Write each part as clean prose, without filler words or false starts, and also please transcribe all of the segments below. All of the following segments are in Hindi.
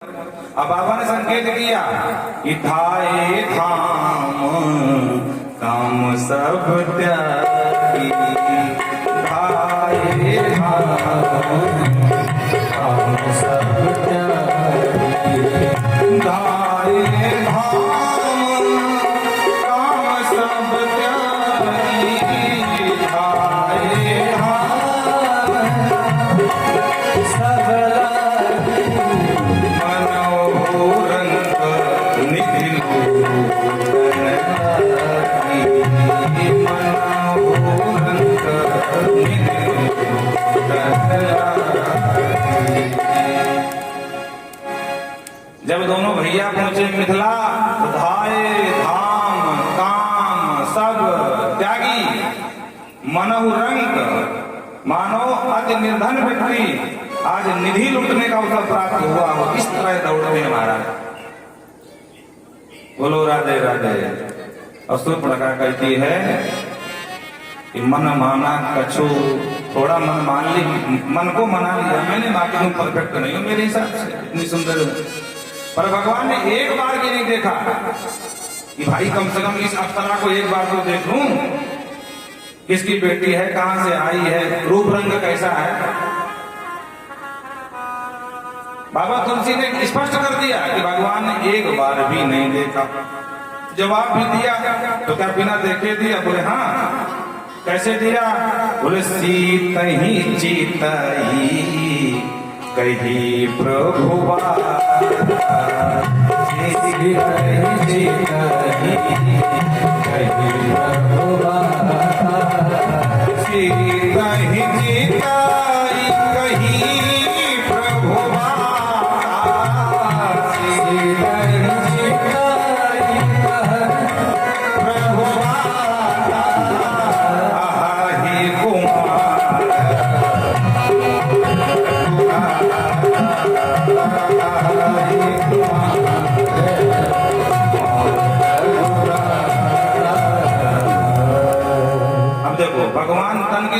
अब बाबा ने संकेत किया कि थाए धाम काम सब त्यागी, थाए धाम काम सब त्यागी, थाए धाम काम सब त्यागी, थाए धाम सब जब दोनों भैया पहुंचे मिथिला, धाये धाम काम सब त्यागी, मनहु रंग, मानो अति निर्धन व्यक्ति आज निधि लुटने का अवसर प्राप्त हुआ हो, इस तरह दौड़ते हैं महाराज। बोलो राधे राधे। असूर्पणखा कहती है कि मन माना कछु, थोड़ा मन मान ली, मन को मना लिया मैंने, बाकी तुम परफेक्ट नहीं हो मेरे हिसाब से, इतनी सुंदर हो। पर भगवान ने एक बार भी नहीं देखा कि भाई कम से कम इस अप्सरा को एक बार तो देख लूं, किसकी बेटी है, कहां से आई है, रूप रंग कैसा है। बाबा तुलसी ने स्पष्ट कर दिया कि भगवान ने एक बार भी नहीं देखा। जवाब भी दिया तो क्या बिना देखे दिया? बोले हाँ। कैसे दिया? बोले सीत ही चीतई कही प्रभु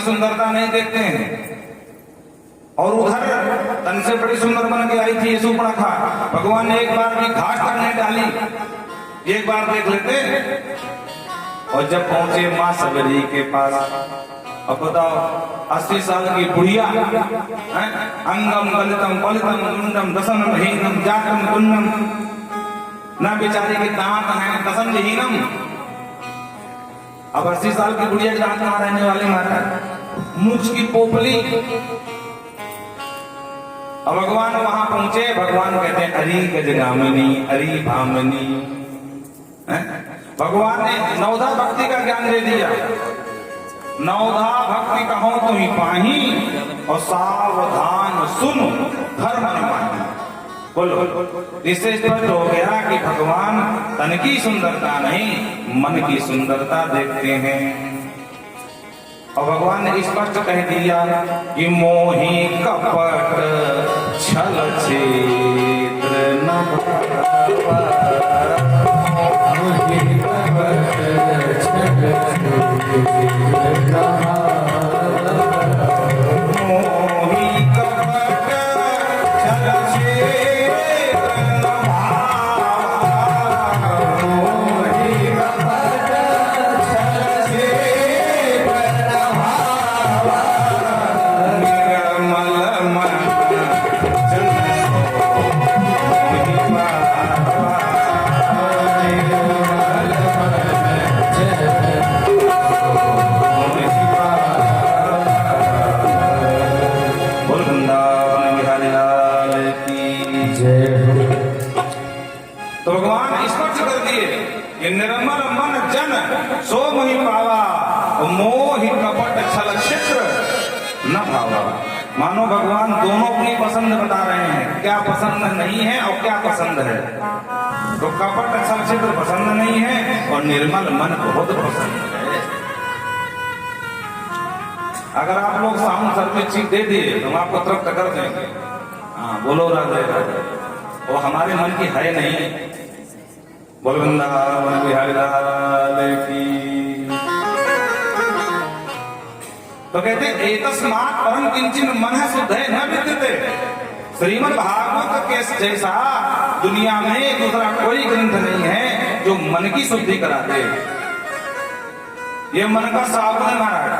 सुंदरता नहीं देखते हैं, और उधर तन से बड़ी सुंदर बन के आई थी शूर्पणखा। भगवान ने एक बार भी घाट तक नहीं डाली, एक बार देख लेते। और जब पहुंचे मां सबरी के पास, अब बताओ 80 साल की बुढ़िया, अंगम गलितम पलितम मुंडम दसन हीनम जातम कुन्नम, न बेचारी के दांत हैं दसन हीनम। अब 80 साल की बुढ़िया के दांत कहां रहने वाले महाराज, मूछ की पोपली। अब भगवान वहां पहुंचे, भगवान कहते हैं अरी गजगामिनी अरी भामिनी। भगवान ने नवधा भक्ति का ज्ञान दे दिया। नवधा भक्ति कहो तो ही पाही, और सावधान सुन धर्म न माही। बोलो, इससे स्पष्ट हो गया कि भगवान तन की सुंदरता नहीं, मन की सुंदरता देखते हैं। और भगवान ने स्पष्ट कह दिया कि मोही कपट छल छेत्र न भावा, मोही कपट छल छेत्र न भावा, मोही कपट छल छेत्र न भावा, मोही कपट छल छेत्र न भावा, निर्मल मन जन मोहि पावा, निर्मल मन जन मोहि पावा। बोल वृंदावन बिहारी लाल की जय हो। तो भगवान स्पष्ट कर दिए कि निर्मल मन जन सो मोहि पावा, मोहि कपट छल छिद्र न भावा। मानो भगवान दोनों अपनी पसंद बता रहे हैं, क्या पसंद नहीं है और क्या पसंद है। तो कपट छल छिद्र पसंद नहीं है, और निर्मल मन बहुत पसंद है। अगर आप लोग साउंड सर्विस चीज दे दिए तो हम आपको तृप्त कर देंगे। हाँ बोलो राधे राधे। वो हमारे मन की है नहीं। बोल वृंदावन बिहारी लाल की। तो कहते एतस्मात् परम किंचिन मनः शुद्धे न विद्यते, श्रीमद् भागवत के जैसा दुनिया में दूसरा कोई ग्रंथ नहीं है जो मन की शुद्धि कराते। ये मन का साबुन है महाराज,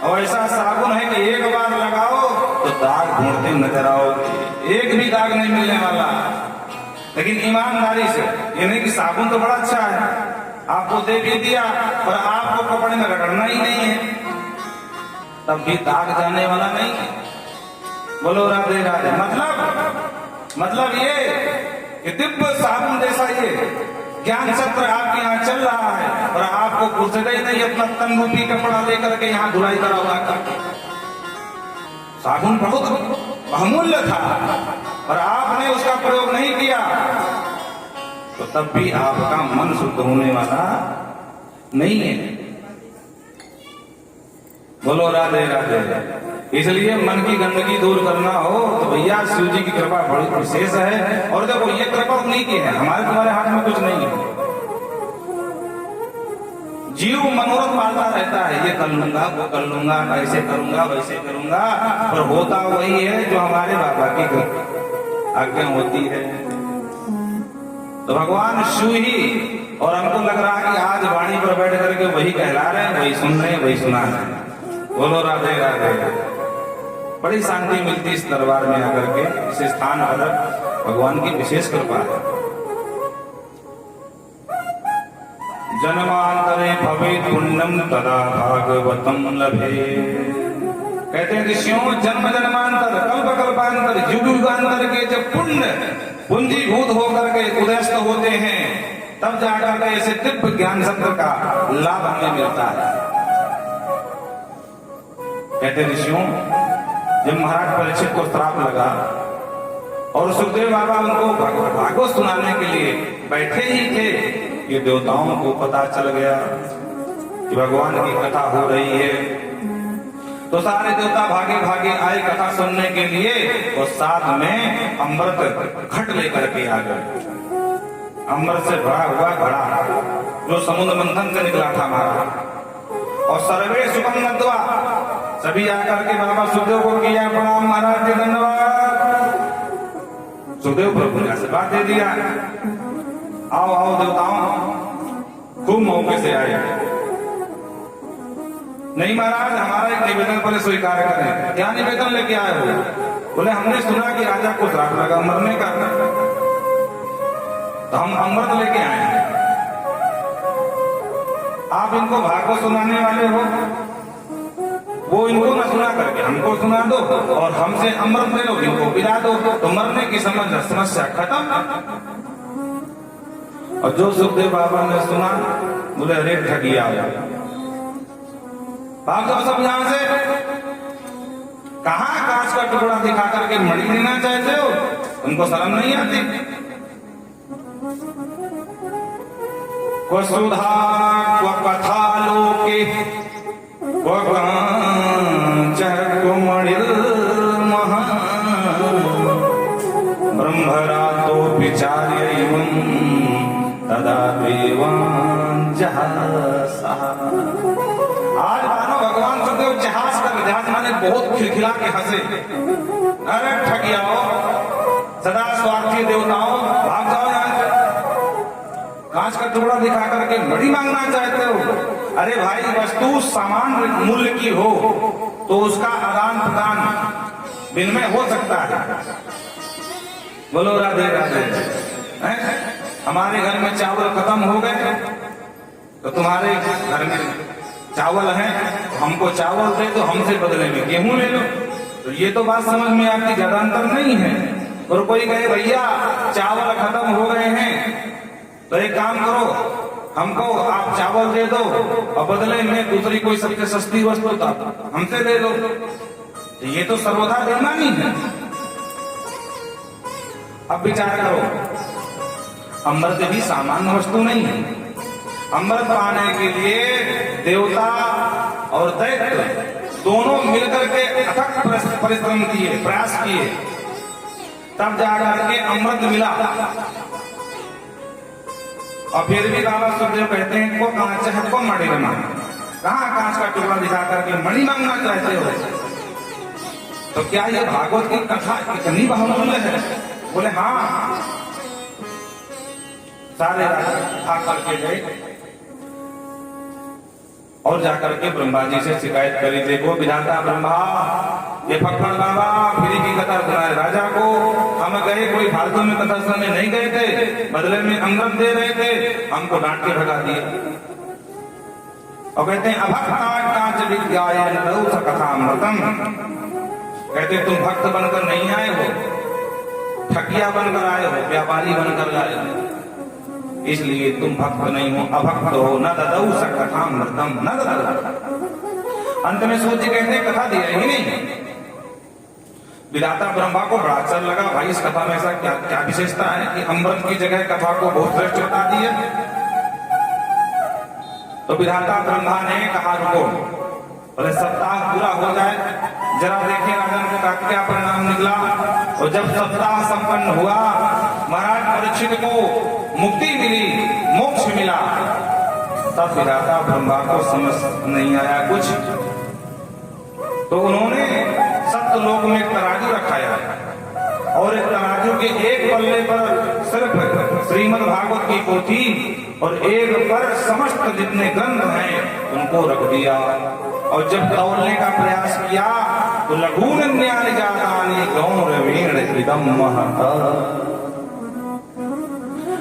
और ऐसा साबुन है कि एक बार लगाओ तो दाग ढूंढते नजर आओ, एक भी दाग नहीं मिलने वाला। लेकिन ईमानदारी से, ये नहीं कि साबुन तो बड़ा अच्छा है, आपको दे भी दिया पर आपको कपड़े में रगड़ना ही नहीं है, तब भी दाग जाने वाला नहीं है। बोलो राधे राधे। मतलब ये कि दिव्य साबुन जैसा ये ज्ञान सत्र आपके यहाँ चल रहा है और आपको फुर्सत ही नहीं अपना तन रूपी कपड़ा लेकर के यहाँ धुलाई करावा करके। साबुन बहुत बहुमूल्य था और आपने उसका प्रयोग नहीं किया तो तब भी आपका मन शुद्ध होने वाला नहीं है। बोलो राधे राधे। इसलिए मन की गंदगी दूर करना हो तो भैया शिव जी की कृपा बड़ी विशेष है। और देखो ये कृपा उन्हीं की है, हमारे तुम्हारे हाथ में कुछ नहीं है। जीव मनोरथ पालता रहता है, ये कर लूंगा वो कर लूंगा, ऐसे करूंगा वैसे करूंगा, पर होता वही है जो हमारे बाबा की आज्ञा होती है। तो भगवान शिव ही, और हमको लग रहा है कि आज वाणी पर बैठ करके वही कहला रहे हैं, वही सुन रहे हैं, वही सुना रहे हैं। बोलो राधे राधे। बड़ी शांति मिलती इस दरबार में आकर के, इस स्थान पर भगवान की विशेष कृपा है। जन्मांतरे भवे पुण्यम तदा भागवतम लभे। कहते हैं ऋषियों जन्म जन्मांतर कल्प कल्पांतर युग युगांतर के जब पुण्य पूंजीभूत होकर के उदयस्त होते हैं तब जाकर के ऐसे दिव्य ज्ञान सत्र का लाभ हमें मिलता है। कहते ऋषियों जब महाराज परीक्षित को श्राप लगा और सुखदेव बाबा उनको भागवत सुनाने के लिए बैठे ही थे, ये देवताओं को पता चल गया कि भगवान की कथा हो रही है, तो सारे देवता भागे भागे आए कथा सुनने के लिए और साथ में अमृत घट लेकर के आ गए। अमृत से भरा हुआ घड़ा जो समुद्र मंथन से निकला था महाराज, और सर्वे सुखम नद्वा, सभी आकर के बाबा सुखदेव को किया प्रणाम, महाराज जी धन्यवाद। सुखदेव प्रभु ने आशीर्वाद दे दिया, आओ आओ देवताओं, खूब मौके से आए। नहीं महाराज हमारा एक निवेदन पहले स्वीकार करें। क्या निवेदन लेके आए हो? बोले हमने सुना कि राजा को श्राप लगा मरने का, तो हम अमृत लेके आए हैं। आप इनको भागवत सुनाने वाले हो, वो इनको ना सुना करके हमको सुना दो और हमसे अमृत ले लो, इनको पिला दो, तो मरने की समस्या खत्म। और जो सुखदेव बाबा ने सुना बोले अरे ठगिया, भाग जाओ सब यहां से। कहां कांच का टुकड़ा दिखा करके मणि लेना चाहते हो? उनको शर्म नहीं आती? वसुधा कथा लोके ब्रह्मरातो विचार्य तदा देवान् जहासा। आज मानो भगवान सुखदेव जहाज कर, जहाज माने बहुत खिलखिला के हंसे। अरे ठगियाओ, सदा स्वार्थी देवताओं, भाग जाओ यहाँ से। कांच का टुकड़ा दिखा करके मणि मांगना चाहते हो? अरे भाई वस्तु समान मूल्य की हो तो उसका आदान प्रदान विनिमय हो सकता है। बोलो राधे राधे। हमारे घर में चावल खत्म हो गए तो तुम्हारे घर में चावल है, हमको चावल दे दो, हमसे बदले में गेहूं ले लो। तो ये तो बात समझ में आपकी ज्यादा अंतर नहीं है। और कोई कहे भैया चावल खत्म हो गए हैं तो एक काम करो, हमको आप चावल दे दो और बदले में दूसरी कोई सबसे सस्ती वस्तु हमसे दे दो। तो ये तो सर्वथा बेईमानी है। अब विचार करो, अमृत भी सामान्य वस्तु नहीं है। अमृत पाने के लिए देवता और दैत्य दोनों मिलकर के अथक परिश्रम किए, प्रयास किए, तब जाकर के अमृत मिला। और फिर भी बाबा सुखदेव कहते हैं को कांच है को मणि बना। कहां कांच का टुकड़ा दिखा करके मणि मांगना चाहते हो? तो क्या ये भागवत की कथा इतनी बहुमूल्य है? बोले हाँ। सारे राजा खा करके गए और जाकर के ब्रह्मा जी से शिकायत करी, देखो विधाता ब्रह्मा, ये फक्कड़ बाबा फ्री की कथा सुनाए राजा को, हम गए कोई फालतू में कथा सुनने नहीं गए थे, बदले में अमृत दे रहे थे, हमको डांट के भगा दिए। और कहते हैं अभक्ताच विद्यायन दौस कथामृतम, कहते तुम भक्त बनकर नहीं आए हो, ठगिया बनकर आए हो, व्यापारी बनकर आए हो, इसलिए तुम भक्त नहीं हो, अभक्त हो। न ददौ कथामृतम न ददौ। अंत में सूर्य कहते हैं कथा दिया ही नहीं। विधाता ब्रह्मा को बड़ा अच्छा लगा, भाई इस कथा में ऐसा क्या क्या विशेषता है कि अमृत की जगह कथा को बहुत श्रेष्ठ बता दी है। तो विधाता ब्रह्मा ने कहा रुको, बोले सप्ताह पूरा हो जाए, जरा देखिए राजन का क्या परिणाम निकला। और जब सप्ताह संपन्न हुआ, महाराज परीक्षित को मुक्ति मिली, मोक्ष मिला, तब विधाता ब्रह्मा को समझ नहीं आया कुछ, तो उन्होंने सप्तलोक में एक तराजू रखाया और एक तराजू के एक पल्ले पर सिर्फ श्रीमद् भागवत की पोथी और एक पर समस्त जितने ग्रंथ हैं उनको रख दिया। और जब तौलने का प्रयास किया तो लघून न्याय जातानि गौरवेण इदं महता।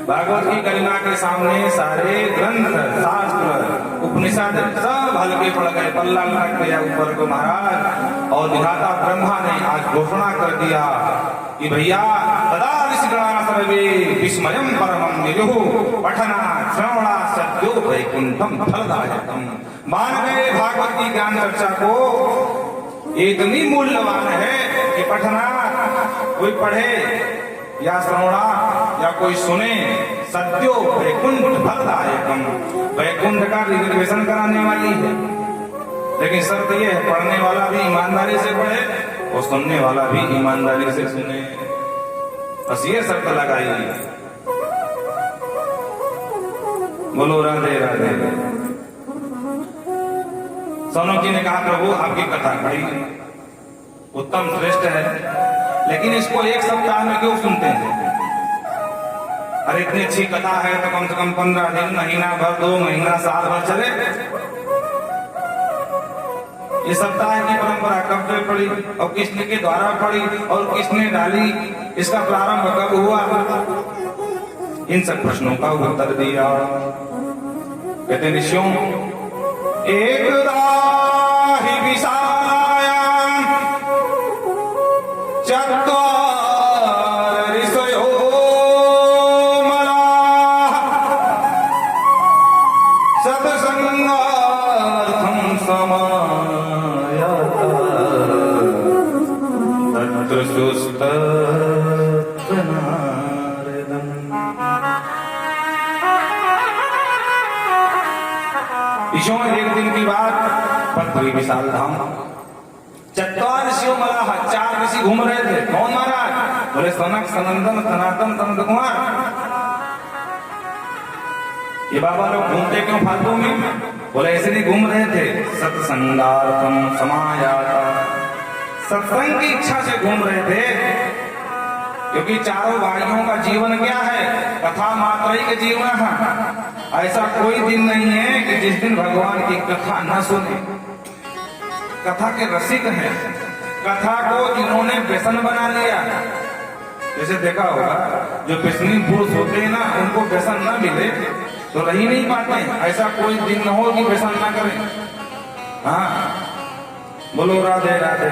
भागवत की गरिमा के सामने सारे ग्रंथ, शास्त्र, उपनिषद सब हल्के पड़ गए, पल्ला लटक गया ऊपर को महाराज। और विधाता ब्रह्मा ने आज घोषणा कर दिया कि भैया तदा ऋषिगणा सर्वे विस्मयं परमं विदुः पठना श्रवणा सद्यो वैकुंठम फलदायकम। मान गए भागवत की ज्ञान चर्चा को इतनी मूल्यवान है कि पठना, कोई पढ़े या श्रवणा या कोई सुने, सत्यो वैकुंठ फलदायकम, वैकुंठ का रिजर्वेशन कराने वाली है। लेकिन शर्त यह है पढ़ने वाला भी ईमानदारी से पढ़े और सुनने वाला भी ईमानदारी से सुने, बस ये शर्त लगाई। बोलो राधे राधे। सोनू जी ने कहा प्रभु आपकी कथा बड़ी उत्तम श्रेष्ठ है, लेकिन इसको एक सप्ताह में क्यों सुनते हैं? अरे इतनी अच्छी कथा है तो कम से कम 15 दिन, महीना भर, 2 महीना, साल भर चले। ये सप्ताह की परंपरा कब से पड़ी और किसने के द्वारा पड़ी और किसने डाली, इसका प्रारंभ कब हुआ? इन सब प्रश्नों का उत्तर दिया। कहते ऋषियों, एकदा हि विशालायां चत्वार ऋषयो मलाः सत्संगार्थं समायाता तत्र सुस्तत्र नारदम्। ऋषियों, एक दिन की बात, पत्री विशाल धाम, चत्वार ऋषियों मलाह, 4 ऋषि घूम रहे थे। कौन महाराज? बोले सनक, सनंदन, सनातन, सनत कुमार। ये बाबा लोग घूमते क्यों फालतू में? बोले ऐसे नहीं घूम रहे थे, सत्संगार्थम समायाता, सत्संग की इच्छा से घूम रहे थे। क्योंकि चारों भाइयों का जीवन क्या है? कथा मात्र ही का जीवन है। ऐसा कोई दिन नहीं है कि जिस दिन भगवान की कथा न सुने। कथा के रसिक हैं, कथा को जिन्होंने व्यसन बना लिया, जैसे देखा होगा जो व्यसनी पुरुष होते हैं ना, उनको व्यसन न मिले तो रह ही नहीं पाते। ऐसा कोई दिन न हो कि व्यसन ना करें। हाँ, बोलो राधे राधे।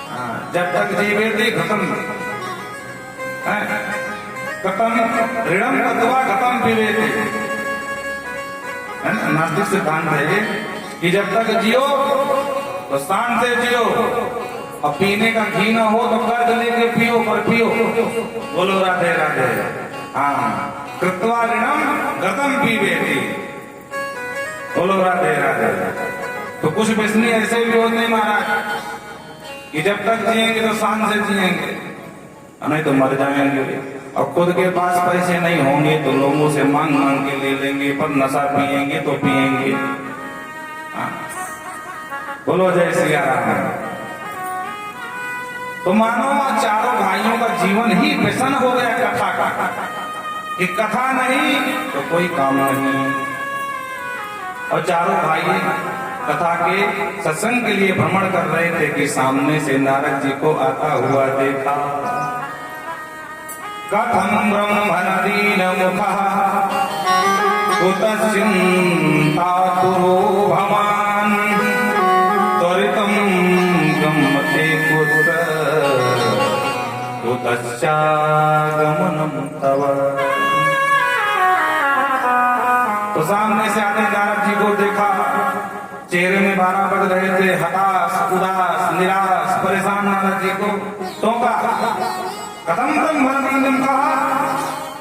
हाँ, जब तक जीवे थे खत्म खत्म ऋणम तत्वा खत्म पीवे थे। नास्तिक सिद्धांत है कि जब तक जियो तो शान से जियो, और पीने का घी ना हो तो कर्ज लेके पियो, पर पियो। बोलो राधे राधे। हाँ, कृत्वा ऋणम गतम पीवेति। बोलो राधे राधे। तो कुछ व्यसनी ऐसे भी होते हैं महाराज कि जब तक जिएंगे तो शान से जिएंगे, नहीं तो मर जाएंगे। और खुद के पास पैसे नहीं होंगे तो लोगों से मांग मांग के ले लेंगे, पर नशा पिएंगे तो पिएंगे। बोलो जय श्री राम। तो मानो चारों भाइयों का जीवन ही व्यसन हो गया कथा का, कि कथा नहीं तो कोई काम नहीं। और चारों भाई कथा के सत्संग के लिए भ्रमण कर रहे थे कि सामने से नारद जी को आता हुआ देखा। कथम ब्रह्मणदीन मुखः कुतश्चिन्तातुरो भवान् त्वरितं गम्यते कुत्र कुतश्चागमनं तव। तो सामने से आते नारद जी को देखा, चेहरे में 12 बज रहे थे, हताश, उदास, निराश, परेशान नारद जी को टोका। कथम ब्रह्मणदीन कहा,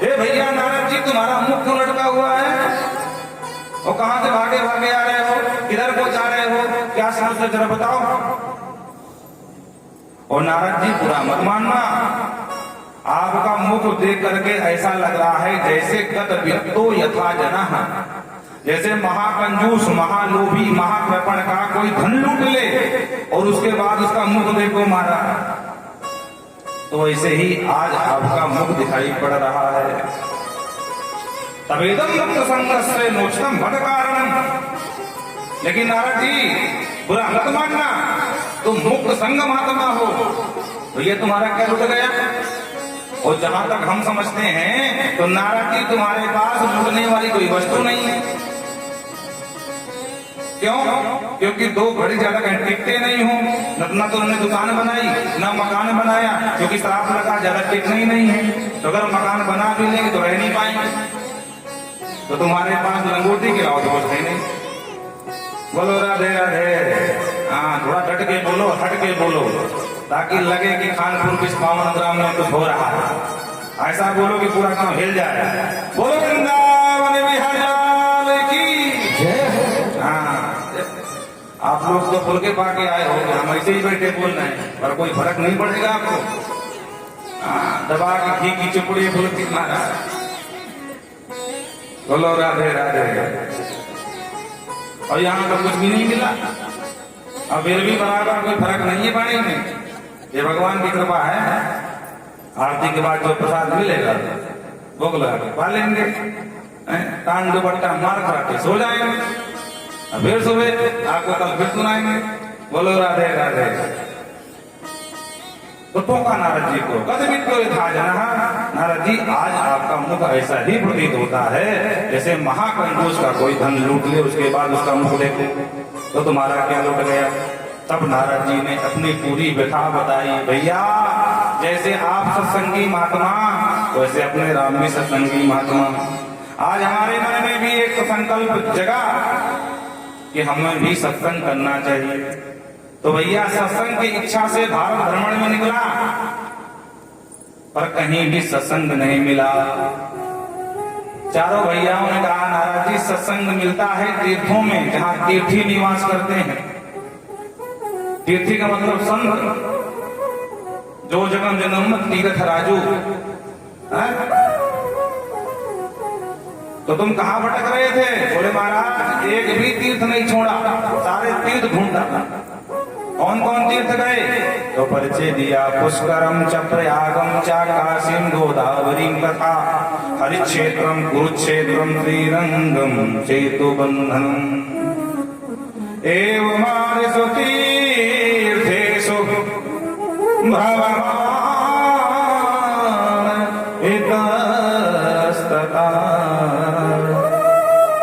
हे भैया नारद जी तुम्हारा मुख क्यों लटका हुआ है? और कहां से भागे भागे आ रहे हो, किधर को जा रहे हो, क्या समस्या जरा बताओ। और नारद जी पूरा मत मानना, आपका मुख देख करके ऐसा लग रहा है जैसे गत वित्तो यथा जनः, जैसे महाकंजूस, महालोभी, महाकृपण का कोई धन लूट ले और उसके बाद उसका मुख देखो मारा। तो ऐसे ही आज आपका मुख दिखाई पड़ रहा है। तवेदम मुक्त संगस्य मोक्षम भट कारणम। लेकिन नारद जी बुरा मत मानना, तुम मुक्त संग महात्मा हो, तो ये तुम्हारा क्या लुट गया? और जहां तक हम समझते हैं तो नारद जी तुम्हारे पास लुटने वाली कोई वस्तु नहीं है। क्यों? क्योंकि 2 घड़ी ज्यादा कहीं टिकते नहीं हो, न तो उन्होंने दुकान बनाई न मकान बनाया, क्योंकि श्राप लगा ज्यादा टिकना ही नहीं है। तो अगर मकान बना भी लेंगे तो रह नहीं पाएंगे। तो तुम्हारे पास लंगोटी के अलावा तो कुछ है नहीं। बोलो राधे राधे। हाँ, थोड़ा डट के बोलो, हट के बोलो, ताकि लगे कि खानपुर किस पावन ग्राम में कुछ हो रहा है। ऐसा बोलो कि पूरा काम हिल जाए। बोलो वृंदावन बिहारी लाल की जय। हाँ, आप लोग तो फुल के पाके आए हो, हम ऐसे ही बैठे बोल रहे हैं, पर कोई फर्क नहीं पड़ेगा आपको। दबा के घी की चुपड़ी फुल की मारा। बोलो राधे राधे। और यहाँ तो कुछ भी नहीं मिला, अब फिर भी बराबर कोई फर्क नहीं है पानी में। ये भगवान की कृपा है। आरती के बाद जो प्रसाद मिलेगा भोग लगा के पा लेंगे, कान दुपट्टा मार करा के सो जाएंगे, फिर सुबह आपको कल फिर सुनाएंगे। बोलो राधे राधे। तो टोका नारद जी को, कदमित को था जना। नारद जी आज आपका मुख ऐसा ही प्रतीत होता है जैसे महाकंजूस का कोई धन लूट ले, उसके बाद उसका मुख देखो तो तुम्हारा क्या लूट गया। तब नारद जी ने अपनी पूरी व्यथा बताई। भैया जैसे आप सत्संगी महात्मा, वैसे अपने राम भी सत्संगी महात्मा। आज हमारे मन में भी एक संकल्प जगा कि हमें भी सत्संग करना चाहिए। तो भैया सत्संग की इच्छा से भारत भ्रमण में निकला, पर कहीं भी सत्संग नहीं मिला। चारों भैयाओं ने कहा नारद जी सत्संग मिलता है तीर्थों में, जहां तीर्थी निवास करते हैं। तीर्थी का मतलब संत, जो जगम जन्म तीर्थ राजू। तो तुम कहां भटक रहे थे? बोले महाराज एक भी तीर्थ नहीं छोड़ा, सारे तीर्थ ढूंढा। कौन कौन तीर्थ गए? तो परिचय दिया। पुष्करम च प्रयागम च काशीम गोदावरीम तथा हरिक्षेत्रम कुरुक्षेत्रम श्रीरंगम सेतुबंधनम एवमादिषु तीर्थेषु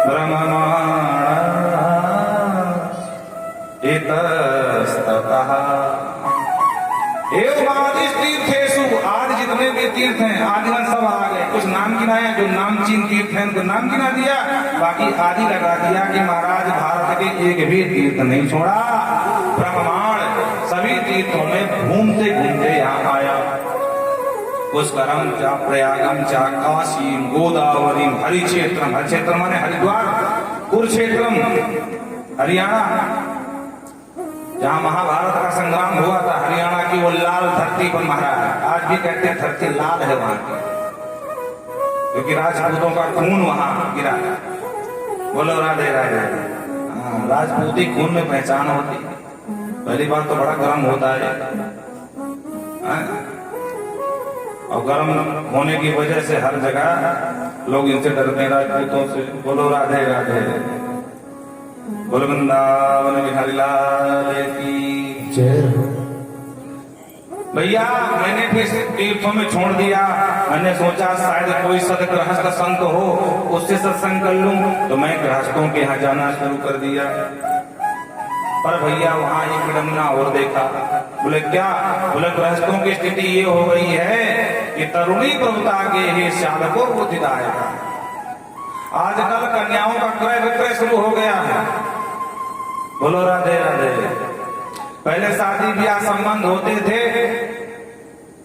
भ्रममाण इतस्ततः आज जितने भी तीर्थ हैं आदिवन सब आ गए। कुछ नाम गिनाया, जो नामचीन तीर्थ हैं उनको नाम गिना दिया, बाकी आदि लगा दिया कि महाराज भारत के एक भी तीर्थ नहीं छोड़ा। ब्रह्मांड सभी तीर्थों में घूमते घूमते यहाँ आया। पुष्करम चा प्रयागम चा काशीम गोदावरी हरिक्षेत्रम, हरिक्षेत्र माने हरिद्वार, कुरुक्षेत्रम हरियाणा, जहाँ महाभारत का संग्राम हुआ था। हरियाणा की वो लाल धरती पर महाराज, आज भी कहते हैं धरती लाल है वहां की, क्योंकि राजपूतों का खून वहां गिरा है। बोलो राधे राधे। राजपूती खून में पहचान होती। पहली बात तो बड़ा गर्म होता है, और गर्म होने की वजह से हर जगह लोग इनसे डरते हैं, राजपूतों से। बोलो राधे राधे, बोलो वृंदावन बिहारी लाल की जय। भैया मैंने भी तीर्थों में छोड़ दिया, मैंने सोचा शायद कोई सदगृहस्थ संत हो उससे सत्संग कर लूं, तो मैं गृहस्थों के यहाँ जाना शुरू कर दिया। पर भैया वहां एक विडंबना और देखा। बोले क्या? बोले गृहस्थों की स्थिति ये हो गई है कि तरुणी प्रभुता के ही शालको बुद्धिदायक। आजकल कन्याओं का क्रय विक्रय शुरू हो गया है। बोलो राधे राधे। पहले शादी ब्याह संबंध होते थे,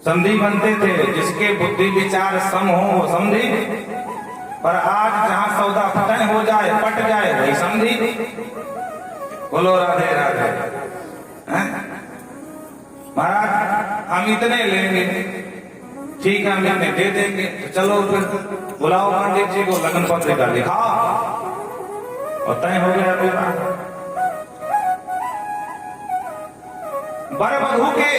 संधि बनते थे, जिसके बुद्धि विचार सम हो वो संधि। पर आज जहां सौदा तय हो जाए, पट जाए, वही संधि। बोलो राधे राधे। महाराज हम इतने लेंगे, ठीक है हम इतने दे देंगे, तो चलो फिर बुलाओ पंडित जी को, लगन पत्रिका लिखाओ और तय हो गया विवाह। वर वधू के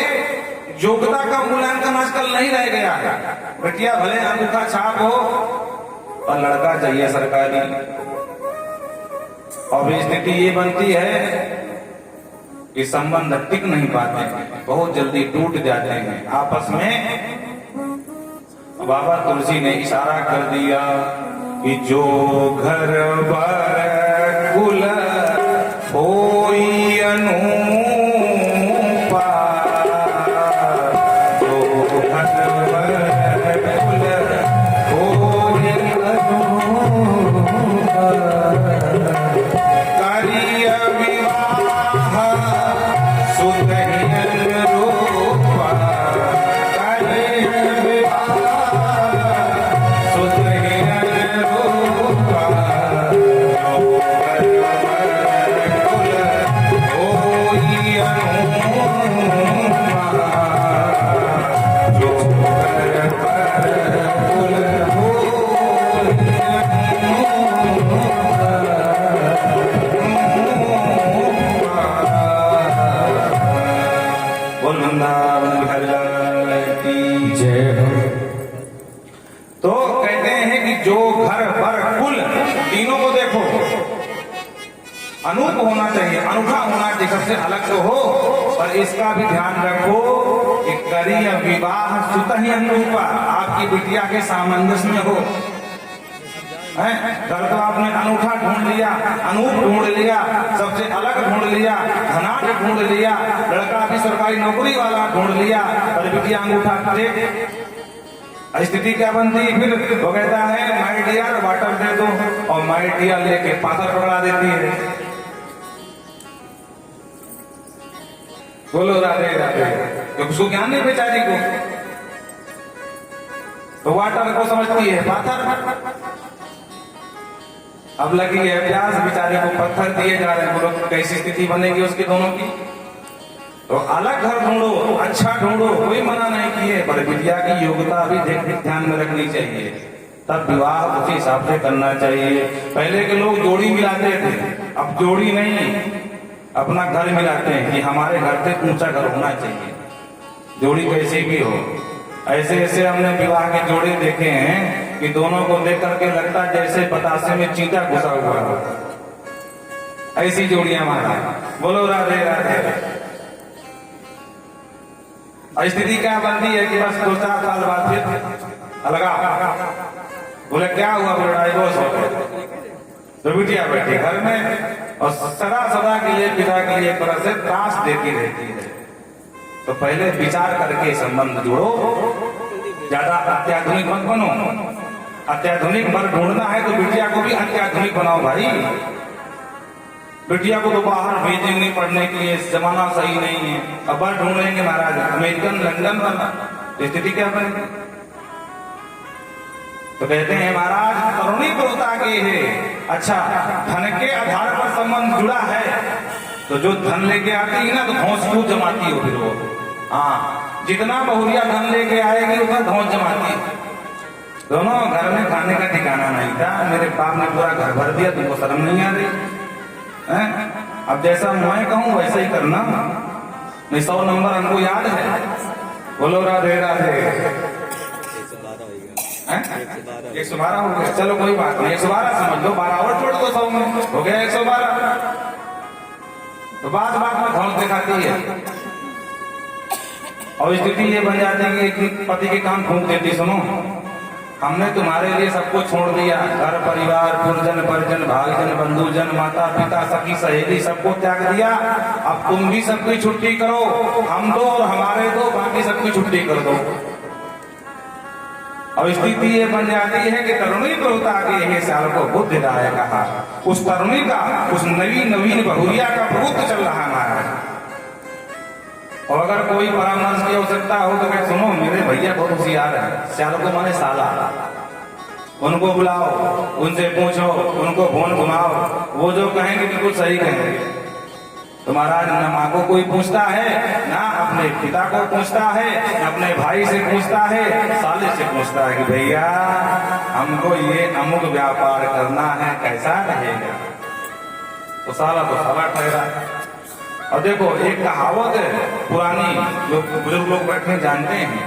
योग्यता का मूल्यांकन आजकल नहीं रह गया है। बेटिया भले अंगूठा छाप हो और लड़का चाहिए सरकारी। और स्थिति ये बनती है कि संबंध टिक नहीं पाते, बहुत जल्दी टूट जाते हैं आपस में। बाबा तुलसी ने इशारा कर दिया कि जो घर बर कुल होई अनूपा, अनूप होना चाहिए, अनूठा होना चाहिए, सबसे अलग तो हो। पर इसका भी ध्यान रखो कि करिय विवाह सुत ही अनुरूपा, आपकी बिटिया के सामंजस्य में हो। घर तो आपने अनूठा ढूंढ लिया, अनूप ढूंढ लिया, सबसे अलग ढूंढ लिया, धनाढ़ ढूंढ लिया, लड़का भी सरकारी नौकरी वाला ढूंढ लिया, पर बिटिया अंगूठा टेक। स्थिति क्या बनती फिर? वो कहता है माय डियर वाटर दे दो, और माय डियर लेके पाथर पकड़ा देती है। बोलो राधे राधे। तो उसको ज्ञान नहीं बेचारी को, तो वाटर को समझती है पाथर। अब लगी है प्यास, बेचारे को पत्थर दिए जा रहे हैं। बोलो कैसी स्थिति बनेगी उसकी दोनों की? तो अलग घर ढूंढो, अच्छा ढूंढो, कोई मना नहीं किए, पर विद्या की योग्यता भी ध्यान में रखनी चाहिए। तब विवाह उसी हिसाब से करना चाहिए। पहले के लोग जोड़ी मिलाते थे, अब जोड़ी नहीं, अपना घर मिलाते हैं कि हमारे घर से ऊंचा घर होना चाहिए, जोड़ी कैसी भी हो। ऐसे ऐसे हमने विवाह के जोड़े देखे हैं कि दोनों को देख करके लगता जैसे बतासे में चींटा घुसा हुआ हो। ऐसी जोड़ियां हमारा। बोलो राधे राधे। स्थिति क्या बनती है कि बस 2-4 साल बाद फिर अलगा। बोले क्या हुआ? बोले डाइवोर्स हो गया। तो बिटिया बैठी घर में और सदा के लिए पिता के लिए एक तरह से त्रास देती रहती है। तो पहले विचार करके संबंध जोड़ो, ज्यादा अत्याधुनिक मत बनो। अत्याधुनिक वर ढूंढना है तो बिटिया को भी अत्याधुनिक बनाओ भाई। बिटिया को तो बाहर भेजेंगे पढ़ने के लिए, जमाना सही नहीं है। अब वर ढूंढेंगे महाराज अमेरिकन, लंदन वाला, स्थिति क्या बनेगी? तो कहते हैं महाराज तरुणी प्रभुता के है। अच्छा, धन के आधार पर संबंध जुड़ा है, तो जो धन लेके आती है ना तो धौंस खूब जमाती हो फिर वो। हाँ, जितना बहुरिया धन लेके आएगी उतना धौंस जमाती। दोनों घर में खाने का ठिकाना नहीं था, मेरे बाप ने पूरा घर भर दिया, तुमको शर्म नहीं आ रही है? अब जैसा मैं कहूं वैसा ही करना। 100 नंबर हमको याद है, बोलो राधे राधे। 112 हो गया, चलो कोई बात नहीं, 112 समझ लो, 12 और छोड़ दो 100 में, हो गया 112। तो बात में धौल दिखाती है और स्थिति ये बन जाती है कि पति के काम फूंक देती, सुनो हमने तुम्हारे लिए सब कुछ छोड़ दिया, घर परिवार पुरजन परिजन भाईजन बंधुजन माता पिता सखी सहेली सबको त्याग दिया, अब तुम भी सबकी छुट्टी करो, हम दो और हमारे दो, बाकी सबकी छुट्टी कर दो। अब स्थिति ये बन जाती है कि तरुणी प्रभुता के यही साल को बुद्धिदायक कहा, उस तरुणी का उस नवीन बहुरिया का प्रभुत्व चल रहा है। और अगर कोई परामर्श की आवश्यकता हो तो मैं सुनो, मेरे भैया बहुत होशियार है, साल को माने साला, उनको बुलाओ, उनसे पूछो, उनको फोन घुमाओ, वो जो कहेंगे बिल्कुल सही कहेंगे। तो महाराज न माँ को कोई पूछता है, ना अपने पिता को पूछता है, न अपने भाई से पूछता है, साले से पूछता है कि भैया हमको ये अमुक व्यापार करना है, कैसा रहेगा। तो साला ठहरा। और देखो एक कहावत है पुरानी, जो बुजुर्ग लोग बैठे जानते हैं,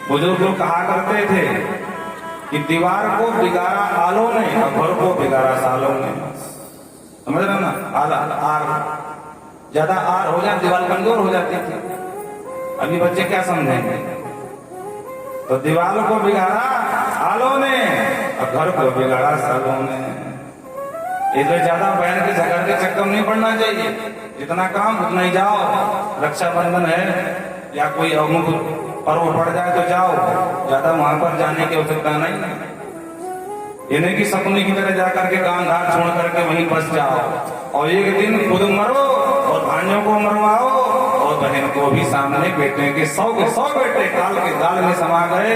बुजुर्ग लोग कहा करते थे कि दीवार को बिगाड़ा आलों ने और घर को बिगाड़ा सालों ने। समझ रहे ना, आर ज्यादा आर हो जाए दीवार कमजोर हो जाती थी। अभी बच्चे क्या समझेंगे। तो दीवार को बिगाड़ा आलों ने और घर को बिगाड़ा सालों ने। इसलिए ज्यादा बहन के झगड़ के चक्कर नहीं पड़ना चाहिए, जितना काम उतना ही जाओ। रक्षाबंधन है या कोई अमुक पर्व पड़ जाए तो जाओ, ज्यादा वहां पर जाने की आवश्यकता नहीं। इन्हें की सपने की तरह जाकर के काम धार छोड़ करके वहीं बस जाओ और एक दिन खुद मरो और भाइयों को मरवाओ और बहन को भी सामने बेटे के 100 बेटे काल के गाल में समा गए।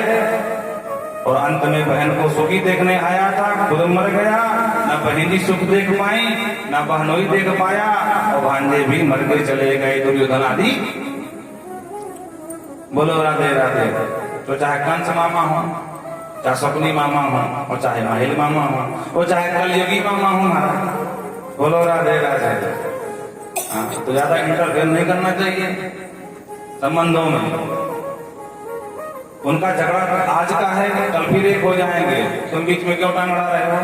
और अंत में बहन को सुखी देखने आया था, खुद मर गया, न बहनी सुख देख पाई, न बहनोई देख पाया, और भांजे भी मर के चले गए दुर्योधन आदि। बोलो राधे राधे। तो चाहे कंस मामा हो, चाहे शकुनी मामा हो, और चाहे माहिल मामा हो, और चाहे कलयुगी मामा हो महाराज। बोलो राधे राधे। हाँ, तो ज्यादा इंटरफेयर नहीं करना चाहिए संबंधों में। उनका झगड़ा आज का है, कल फिर एक हो जाएंगे, तुम बीच में क्यों टांग अड़ा रहे हो।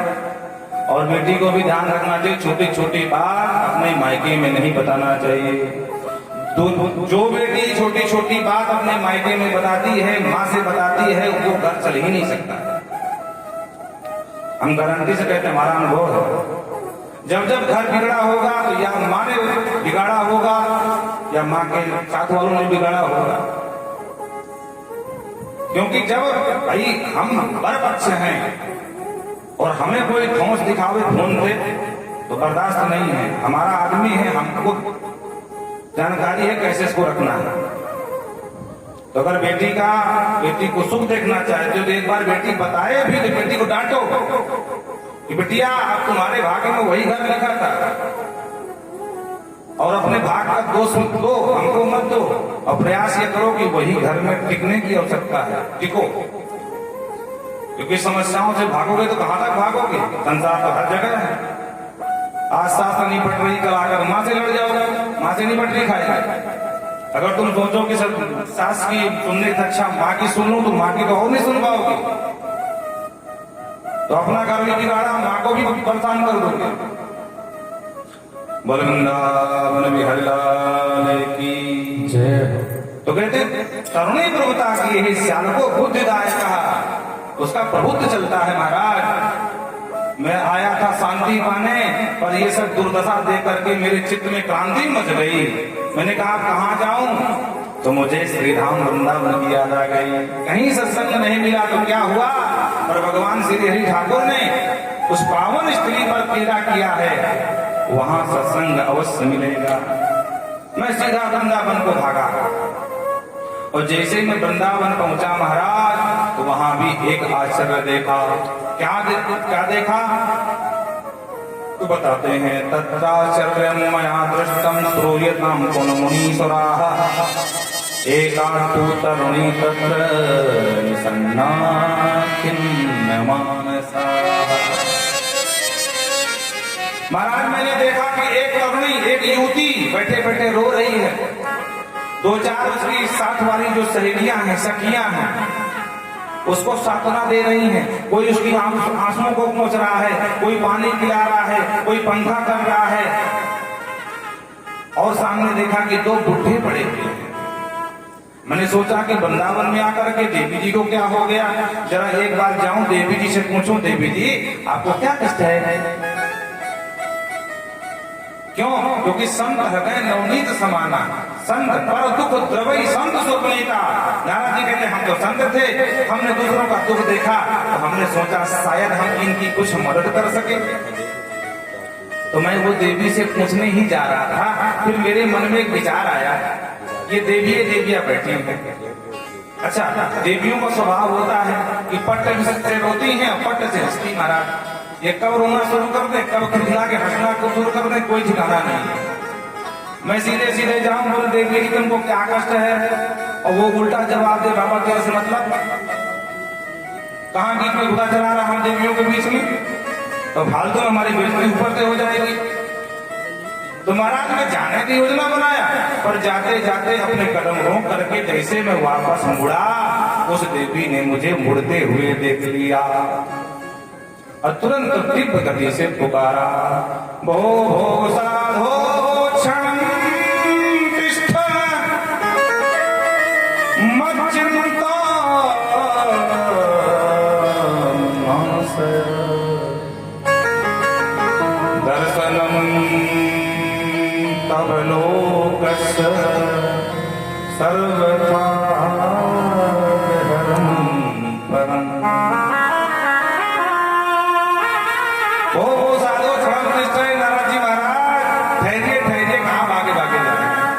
और बेटी को भी ध्यान रखना चाहिए, छोटी छोटी बात अपने मायके में नहीं बताना चाहिए। तो जो बेटी छोटी छोटी बात अपने मायके में बताती है, माँ से बताती है, वो घर चल ही नहीं सकता। हम गारंटी से कहते हैं, हमारा अनुभव है। जब जब घर बिगड़ा होगा तो या माँ ने बिगाड़ा होगा या माँ के साथ वालों ने बिगाड़ा होगा। क्योंकि जब भाई हम बर पक्ष हैं और हमें कोई ठोस दिखावे फोन पे तो बर्दाश्त नहीं है। हमारा आदमी है, हमको जानकारी है कैसे इसको रखना है। तो अगर बेटी को सुख देखना चाहते हो तो एक बार बेटी बताए भी तो बेटी को डांटो कि बेटिया अब तुम्हारे भाग्य में वही घर लिखा था, और अपने भाग का दोष दो, हमको मत दो, और प्रयास ये करो कि वही घर में टिकने की आवश्यकता है, टिको। क्योंकि समस्याओं से भागोगे तो कहां तक भागोगे, संसार तो हर जगह है। आज सास नहीं पट रही, कल आकर माँ से लड़ जाओगे, माँ से नहीं पट रही खाएगा। अगर तुम सोचो कि सब सास की सुनने से अच्छा माँ की सुन लूं तो माँ की तो और नहीं सुन पाओगे, तो अपना घर भी बिगाड़ा, माँ को भी परेशान कर दोगे। वृंदावन बिहारी लाल की जय। तो कहते तरुणी प्रभुता की यही श्याल को बुद्धिदायक कहा, उसका प्रभुत्व चलता है महाराज। मैं आया था शांति पाने, पर ये सब दुर्दशा देख करके मेरे चित्त में क्रांति मच गई। मैंने कहा कहाँ जाऊं, तो मुझे श्री धाम वृंदावन की याद आ गई। कहीं सत्संग नहीं मिला तो क्या हुआ, पर भगवान श्री हरि ठाकुर ने उस पावन स्त्री पर पीड़ा किया है, वहां सत्संग अवश्य मिलेगा। मैं सीधा वृंदावन को भागा और जैसे मैं वृंदावन पहुंचा महाराज, तो वहां भी एक आश्चर्य देखा। क्या देखा तो बताते हैं, तत्राश्चर्यं मया दृष्टं श्रूयतां पुनमुनीश्वराः एकान्तु तरुणी तत्र निसन्ना खिन्नमानसाः। महाराज मैंने देखा कि एक तरुणी, एक युवती बैठे बैठे रो रही है। दो चार उसकी साथ वाली जो सहेलियां हैं, सखियां हैं, उसको सांत्वना दे रही हैं। कोई उसकी आंसुओं को पोंछ रहा है, कोई पानी पिला रहा है, कोई पंखा कर रहा है। और सामने देखा कि दो बुढ़े पड़े हुए हैं। मैंने सोचा कि वृंदावन में आकर के देवी जी को क्या हो गया, जरा एक बार जाऊं देवी जी से पूछूं, देवी जी आपको क्या कष्ट है? क्यों? क्योंकि संत हृदय नवनीत समाना, संत पर दुख द्रवई संत सुपनीता। नारद जी कहते हम तो संत थे, हमने दूसरों का दुख देखा तो हमने सोचा शायद हम इनकी कुछ मदद कर सके। तो मैं वो देवी से पूछने ही जा रहा था, फिर मेरे मन में एक विचार आया, ये देवियां बैठी हैं। अच्छा, देवियों का स्वभाव होता है कि पट्ट से रोती हैं, पट्ट से हंसती। महाराज ये कब रोना शुरू कर दे, कब खिलखिला के हंसना को शुरू कर दे, कोई ठिकाना नहीं। मैं सीधे सीधे जाऊं, बोल देवी जी तुमको क्या कष्ट है, और वो उल्टा जवाब दे, बाबा क्या से मतलब, कहां बीच में घुसा चला रहा हम देवियों के बीच में, तो फालतू में हमारी बेइज्जती ऊपर से हो जाएगी। तो महाराज ने जाने की योजना बनाया, पर जाते जाते अपने कदम रोक करके जैसे मैं वापस मुड़ा, उस देवी ने मुझे मुड़ते हुए देख लिया और तुरंत तीव्र गति से पुकारा, भो भो साधो क्षण तिष्ठ मच्चिंता दर्शनम तव लोकस्य सर्वथा परम। ओ साधो क्षण तिष्ठ। नारद जी महाराज ठहरिए ठहरिए, कहां भागे भागे जा रहे हैं?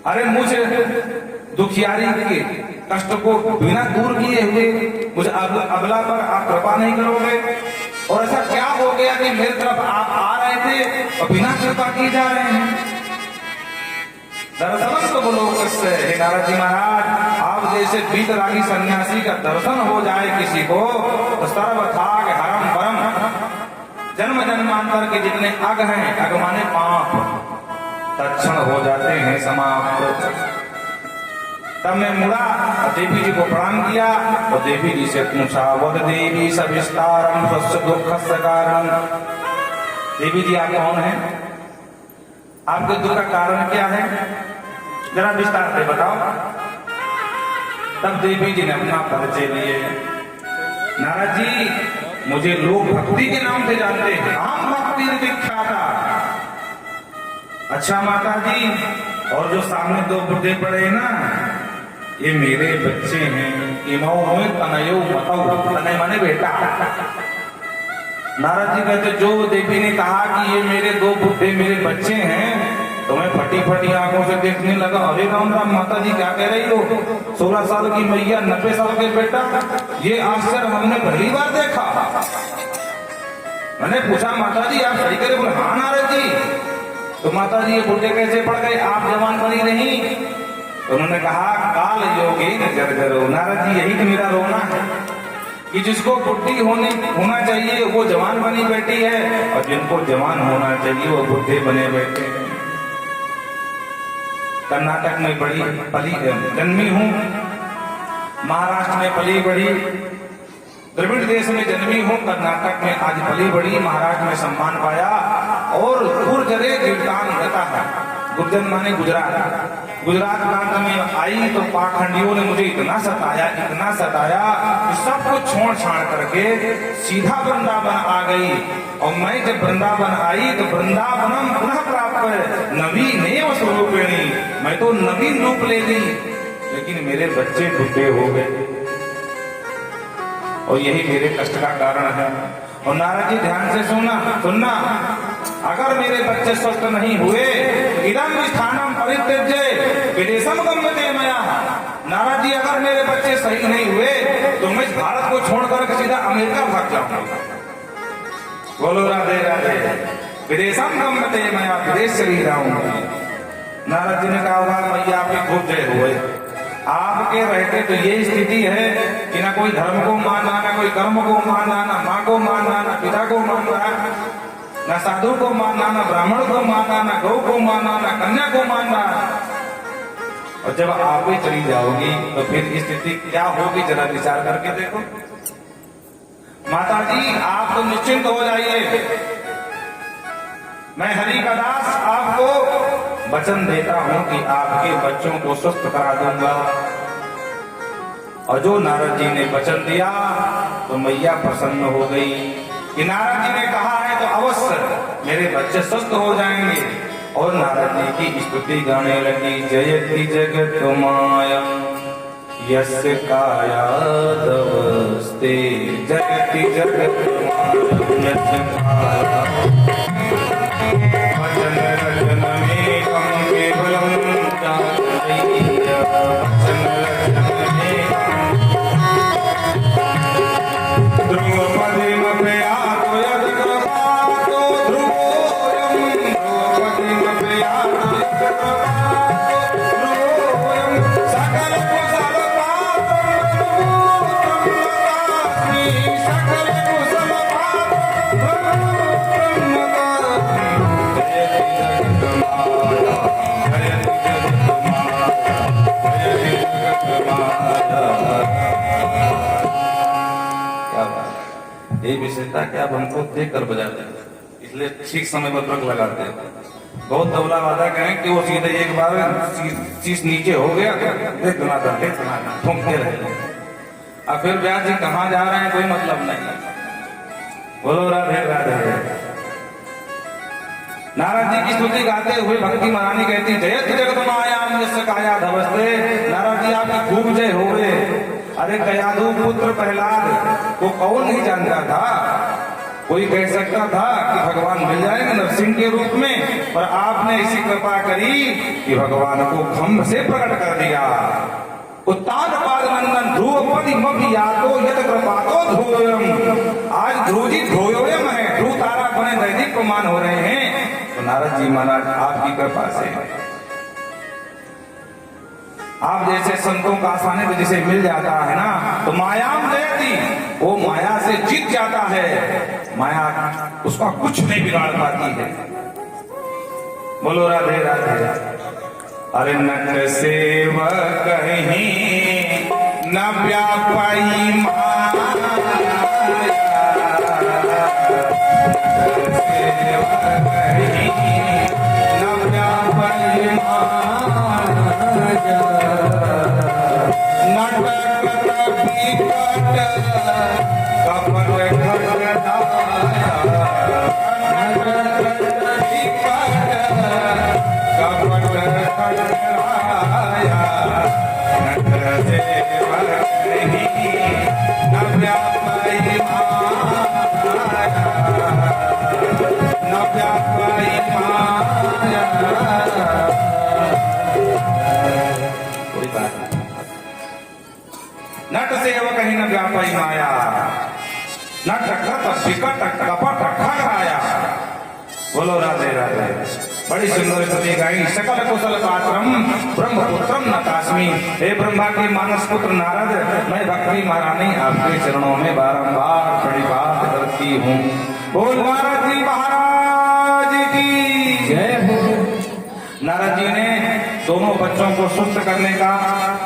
अरे मुझे दुखियारी के कष्ट को बिना दूर किए हुए मुझे अबला पर आप कृपा नहीं करोगे? और ऐसा क्या हो गया कि मेरी तरफ आप आ रहे थे और बिना कृपा किए जा रहे हैं? दर्शन तो बोलो किससे? हे नारद जी महाराज, आप जैसे बीतरागी सन्यासी का दर्शन हो जाए किसी को तो सर्वथा हरम परम, जन्म जन्मांतर के जितने अग हैं, अग माने पाप, तत्क्षण हो जाते हैं समाप्त। तब मैं मुड़ा, देवी जी को प्रणाम किया और देवी जी से पूछा, वद देवी सविस्तारम स्वस्य दुःखस्य कारण। देवी जी आप कौन हैं? आपके दुख का कारण क्या है? जरा विस्तार से बताओ। तब देवी जी ने अपना परिचय लिए। नारद जी, मुझे लोग भक्ति के नाम से जानते हैं, आम भक्ति विख्याता। अच्छा माता जी, और जो सामने दो बुढ़े पड़े हैं ना, ये मेरे बच्चे हैं। इमो में तनयो मतौ, तनय माने बेटा। नारद जी कहते, जो देवी ने कहा कि ये मेरे दो बुढ़े मेरे बच्चे हैं, तो मैं फटी फटी आंखों से देखने लगा, अरे राम राम माता जी क्या कह रही हो? 16 साल की मैया, 90 साल के बेटा, ये आश्चर्य हमने पहली बार देखा। मैंने पूछा, माता जी आप सही करे? बोले हाँ नारद जी। तो माता जी ये बुढ़े कैसे पड़ गए, आप जवान बनी नहीं? तो उन्होंने कहा, काल योगी न जर्जरो। नारद जी यही तो मेरा रोना है कि जिसको बुद्धि होना चाहिए वो जवान बनी बैठी है, और जिनको जवान होना चाहिए वो बुढ़े बने बैठे हैं। कर्नाटक में बड़ी पली जन्मी हूं, महाराष्ट्र में पली बड़ी, द्रविड़ देश में जन्मी हूं, कर्नाटक में आज पली बड़ी, महाराष्ट्र में सम्मान पाया। और गुर्जरे कीर्तन गता है, गुर्जर माने गुजरात। गुजरात प्रांत में आई तो पाखंडियों ने मुझे इतना सताया कि सब कुछ छोड़ छाड़ करके सीधा वृंदावन आ गई। और मैं जब वृंदावन आई तो वृंदावनम पुनः प्राप्त नवीनेव स्वरूपिणी, मैं तो नवीन रूप ले ली, लेकिन मेरे बच्चे बूढ़े हो गए और यही मेरे कष्ट का कारण है। और नारद जी ध्यान से सुनना, अगर मेरे बच्चे स्वस्थ नहीं हुए तो इदम स्थानम परित्यज्य विदेशम गम्यते मया। नारद जी अगर मेरे बच्चे सही नहीं हुए तो मैं भारत को छोड़कर सीधा अमेरिका भाग जाऊंगा। बोलो राधे राधे। विदेशम गम्यते मया, विदेश चली जाऊंगा। नारद जी ने कहा होगा, मैया आपके खूब जय हुए, आपके रहते तो ये स्थिति है कि ना कोई धर्म को मानना, ना कोई कर्म को मानना, ना माँ को मानना, ना पिता को मानना। ना साधु को मानना, ना ब्राह्मण को मानना, ना गौ को मानना, ना कन्या को मानना। और जब आप ही चली जाओगी तो फिर स्थिति क्या होगी, जरा विचार करके देखो। माता जी आप तो निश्चिंत हो जाइए, मैं हरि का दास आपको वचन देता हूं कि आपके बच्चों को स्वस्थ करा दूंगा। और जो नारद जी ने वचन दिया तो मैया प्रसन्न हो गई कि नारद जी ने कहा है तो अवश्य मेरे बच्चे स्वस्थ हो जाएंगे। और नारद जी की स्तुति गाने लगी, जयति जगत माया यस्य काया दवस्ते, जयति जगत माया यस्य काया वचन रचनमेकं केवलं चात्रय्य, वचन रचनमेकं ध्रुवपदीमपि आतो यद्कृपातो ध्रुवोऽयं, ध्रुवपदीमपि आतो यद्कृपातो ध्रुवोऽयं, सकलकुशलपात्रं ब्रह्मपुत्रं नतास्मि, सकलकुशलपात्रं ब्रह्मपुत्रं नतास्मि। जयति जगन्माता, जयति जगन्माता, जयति जगन्माता। ये विशेषता कि आप हमको देख कर बजाते हैं, इसलिए ठीक समय पर ब्रक लगाते हैं। बहुत तबला वादक हैं कि वो सीधे एक बार चीज नीचे हो गया देख सुना ठोंकते रहे। अब फिर व्यास जी कहाँ जा रहे हैं कोई मतलब नहीं। बोलो राधे राधे। नारद जी की स्तुति गाते हुए भक्ति महारानी कहती, जयति जगत मायाम यस्य काया धवस्ते। नारद जी आपकी खूब जय हो गए। अरे कयाधु पुत्र प्रहलाद को कौन नहीं जानता था। कोई कह सकता था कि भगवान मिल जाएंगे नरसिंह के रूप में, पर आपने ऐसी कृपा करी कि भगवान को खम्भ से प्रकट कर दिया। उत्तान पाद नंदन ध्रुवपति मभियातो यद कृपातो ध्रुवोयम। आज ध्रुव जी ध्रुवोयम है, ध्रुव तारा बने दैनिक प्रमाण हो रहे हैं। तो नारद जी महाराज आपकी कृपा से आप जैसे संतों का आसानी से जिसे मिल जाता है ना, तो मायाम जयति, वो माया से जीत जाता है। माया उसका कुछ नहीं बिगाड़ पाती है। बोलो राधे राधे। अरे नट सेवा कहीं न व्यापाई माया, न व्यापाई माया, नट सेव कहीं न व्यापारी माया, नट विकट कपट खगराया। बोलो राधे राधे। बड़ी सुंदर स्तुति गाई। सकल कुशल पात्रम ब्रह्मपुत्रम नतास्मि। हे ब्रह्मा के मानस पुत्र नारद, मैं भक्ति महारानी आपके चरणों में बारंबार प्रणिपात करती हूँ। बोल नारद जी महाराज की जय हो। नारद जी ने दोनों बच्चों को सुस्त करने का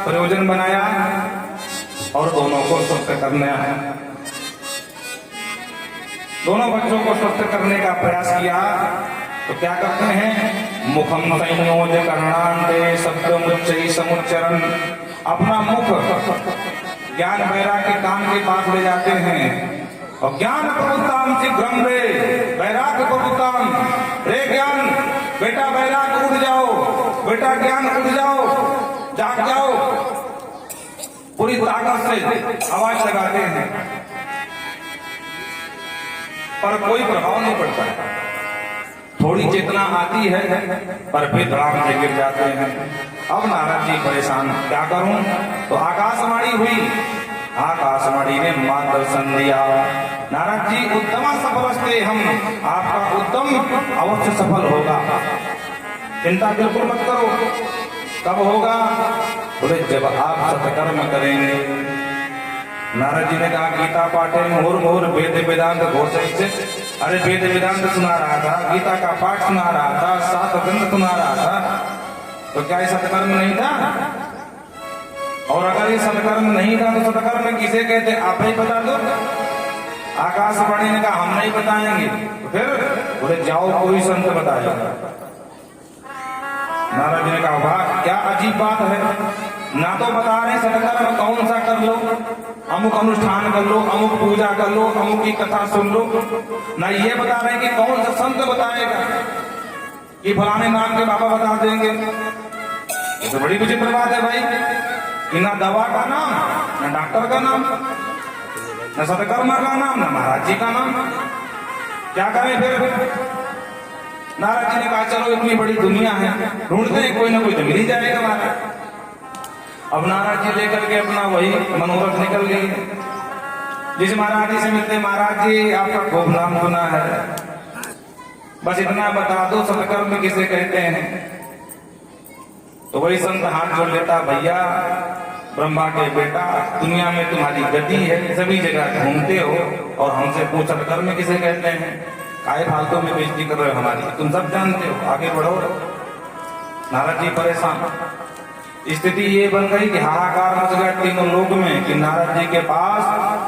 प्रयोजन बनाया और दोनों को स्वस्थ करना है। दोनों बच्चों को स्वस्थ करने का प्रयास किया तो क्या करते हैं, मुखम संयोज करणांते शब्दमुच्चै समुच्चरण। अपना मुख ज्ञान वैराग के कान के पास ले जाते हैं और ज्ञान प्रभुताम शीघ्रम रे, वैराग प्रभुताम रे ज्ञान, बेटा वैराग उठ जाओ, बेटा ज्ञान उठ जाओ, जाग जाओ। पूरी ताकत से आवाज लगाते हैं पर कोई प्रभाव नहीं पड़ता है। थोड़ी चेतना आती है पर फिर धड़ाम से गिर जाते हैं। अब नारद जी परेशान, क्या करूं? तो आकाशवाणी हुई। आकाशवाणी ने मार्गदर्शन दिया। नारद जी उद्यम सफलस्ते, हम आपका उद्यम अवश्य सफल होगा, चिंता बिल्कुल मत करो। कब होगा? बोले जब आप सत्कर्म करेंगे। नारद जी ने कहा गीता पाठे मोर मोर वेद वेदांत घोषै से। अरे वेद वेदांत सुना रहा था, गीता का पाठ सुना रहा था, 7 ग्रंथ सुना रहा था, तो क्या ये सत्कर्म नहीं था? और अगर ये सत्कर्म नहीं था तो सत्कर्म किसे कहते, आप ही बता दो। आकाशवाणी ने कहा हम नहीं बताएंगे। तो फिर बोले जाओ कोई संत बताएगा। नारद जी ने कहा वाह क्या अजीब बात है, ना तो बता रहे सत्कर्म कौन सा कर लो, अमुक अनुष्ठान कर लो, अमुक पूजा कर लो, अमुक की कथा सुन लो, ना ये बता रहे कि कौन सा संत बताएगा कि फलाने नाम के बाबा बता देंगे। तो बड़ी विचित्र बात है भाई कि ना दवा का नाम, ना डॉक्टर का नाम, ना सत्कर्मा का नाम, ना महाराज जी का नाम। क्या करें फिर? नारद जी ने कहा चलो इतनी बड़ी दुनिया है, ढूंढते हैं कोई ना कोई तो मिल ही जाएगा हमारा। अब नारद जी लेकर के अपना वही मनोरथ निकल गई। जिस महाराज जी से मिलते, महाराज जी आपका खूब नाम सुना है, बस इतना बता दो सत्कर्म किसे कहते हैं। तो वही संत हाथ जोड़ लेता, भैया ब्रह्मा के बेटा दुनिया में तुम्हारी गति है, सभी जगह घूमते हो और हमसे पूछ सत्कर्म किसे कहते हैं, काहे फालतू में बेइज्जती कर रहे हो हमारी, तुम सब जानते हो, आगे बढ़ो। नारद जी परेशान, स्थिति ये बन गई कि हाहाकार मच गया तीनों लोक में कि नारद जी के पास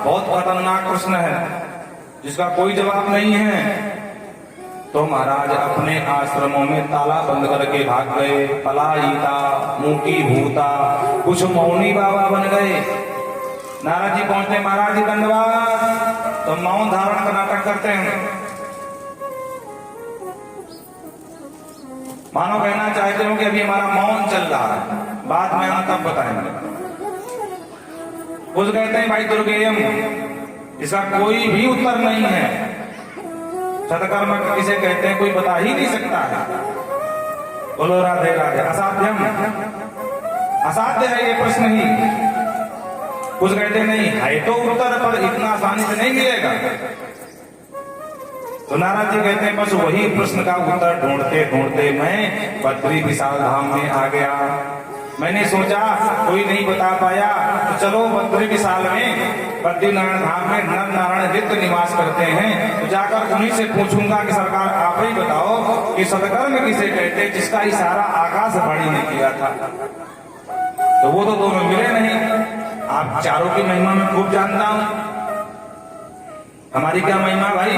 बहुत खतरनाक प्रश्न है जिसका कोई जवाब नहीं है। तो महाराज अपने आश्रमों में ताला बंद करके भाग गए, पलायिता मुकी भूता, कुछ मौनी बाबा बन गए। नारद जी पहुंचते, महाराज जी दंडवात, तो मौन धारण का नाटक करते हैं, मानो कहना चाहते हो कि अभी हमारा मौन चल रहा है, बाद में आना तब बताएंगे। कुछ कहते हैं भाई दुर्गेयम, इसका कोई भी उत्तर नहीं है, सत्कर्म किसे कहते हैं कोई बता ही नहीं सकता है। बोलो राधे राधे। असाध्यम, असाध्य है ये प्रश्न ही। कुछ कहते नहीं है तो उत्तर, पर इतना आसानी से नहीं मिलेगा। तो नारद जी कहते हैं बस वही प्रश्न का उत्तर ढूंढते ढूंढते मैं बद्री विशाल धाम में आ गया। मैंने सोचा कोई नहीं बता पाया तो चलो बद्री विशाल में बद्रीनारायण धाम में नर नारायण नित्य निवास करते हैं, तो जाकर उन्हीं से पूछूंगा कि सरकार आप ही बताओ कि सत्कर्म किसे कहते, जिसका इशारा आकाशवाणी ने किया था। तो वो तो दोनों मिले नहीं। आप चारों की महिमा में खूब जानता हूं, हमारी क्या महिमा भाई?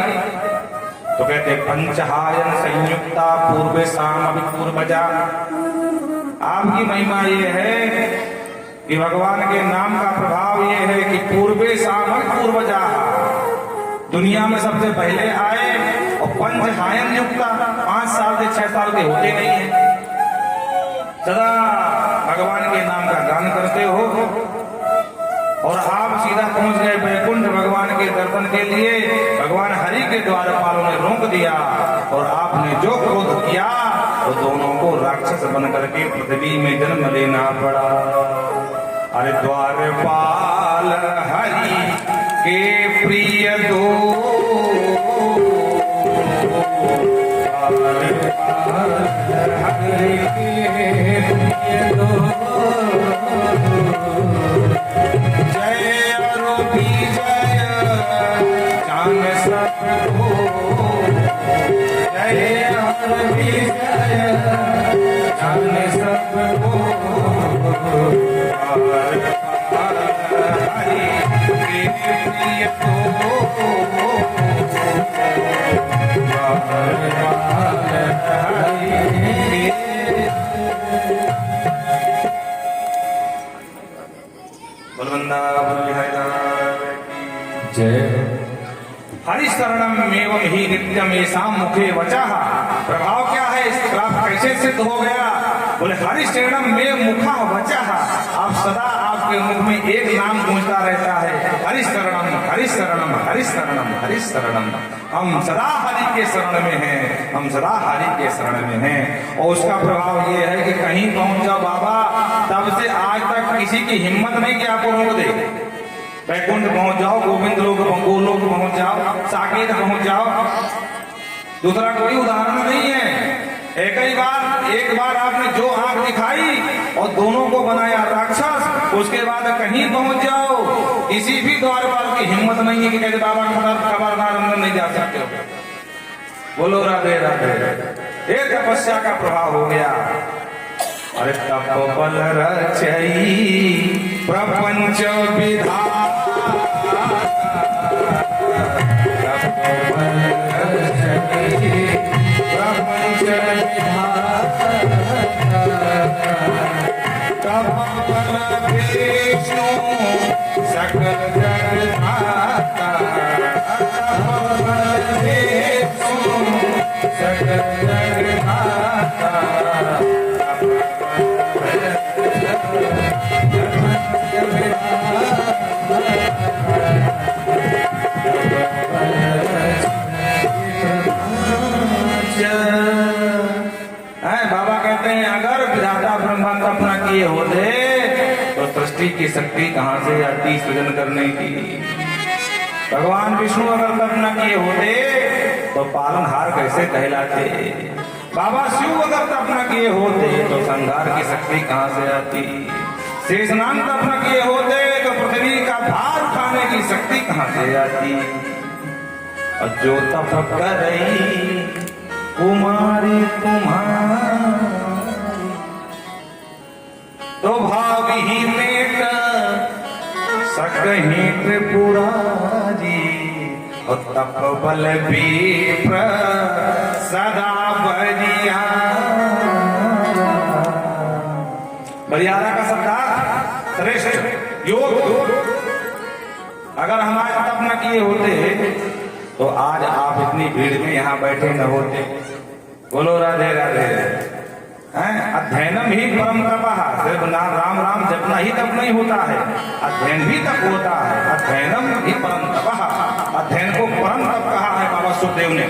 तो कहते पंचहायन संयुक्ता पूर्वे साम पूर्वजा। आपकी महिमा ये है कि भगवान के नाम का प्रभाव ये है कि पूर्वे साम पूर्वजा, दुनिया में सबसे पहले आए, और पंचहायन युक्ता 5 साल से 6 साल के होते नहीं है, सदा भगवान के नाम का गान करते हो। और आप सीधा पहुंच गए वैकुंठ भगवान के दर्शन के लिए। भगवान हरि के द्वारपालों ने रोक दिया और आपने जो क्रोध किया तो दोनों को राक्षस बन करके पृथ्वी में जन्म लेना पड़ा। अरे द्वारपाल हरि के प्रिय दो, द्वारपाल हरि के प्रिय दो, जय और विजय जान सबको, जय और विजय जान सबको, द्वारपाल हरि के प्रिय दो, द्वारपाल हरि जय। हरिशरणम एवं ही नित्यम ऐसा मुखे वचः। प्रभाव क्या है, इस कैसे सिद्ध हो गया? बोले हरिशरणम में मुखा वचः, आप सदा आपके मुख में एक नाम गूंजता रहता है, हरिशरणम हरिशरणम हरिशरणम हरिशरणम। हम सदा हरि के शरण में हैं, हम सदा हरि के शरण में हैं। और उसका प्रभाव ये है कि कहीं पहुंच जाओ बाबा, तब से आज तक किसी की हिम्मत नहीं कि आपको रोक दे। वैकुंठ पहुंच जाओ, गोविंद लोग गोलोक पहुंच जाओ, साकेत पहुंच जाओ, दूसरा कोई उदाहरण नहीं है। एक बार आपने जो आंख दिखाई और दोनों को बनाया राक्षस, उसके बाद कहीं पहुंच जाओ, किसी भी द्वारपाल की हिम्मत नहीं है कि कहते बाबा खबरदार अंदर नहीं जा सकते हो। बोलो राधे राधे। ये तपस्या का प्रभाव हो गया। अरे तप बल रचई प्रपंच विधाता, प्रपंच विधाता, विष्णु सकल जगन्नाथा, विष्णु सकल जगन्नाथा। बाबा कहते हैं अगर विधाता ब्रह्मा कल्पना किए होते तो सृष्टि की शक्ति कहां से आती सृजन करने की। भगवान विष्णु अगर कल्पना किए होते तो पालनहार कैसे कहलाते। बाबा शिव अगर कल्पना किए होते तो संहार की शक्ति कहां से आती। शेषनाग कल्पना किए होते तो पृथ्वी का भार उठाने की शक्ति कहां से आती। और जो तप कर रही कुमारी तुम्हारी, तो भाविहीन सकही त्रिपुरारी, और तप बल विप्र सदा बरिया। बरियारा का सरदार श्रेष्ठ योग। अगर हमारे तप न किए होते तो आज आप इतनी भीड़ में यहाँ बैठे न होते। बोलो राधे राधे। अध्ययनम ही परम तपः, सिर्फ राम राम जपना ही तप नहीं होता है, अध्ययन भी तप होता है। अध्ययनम ही परम तपः, अध्ययन को परम तप कहा है बाबा सुखदेव ने।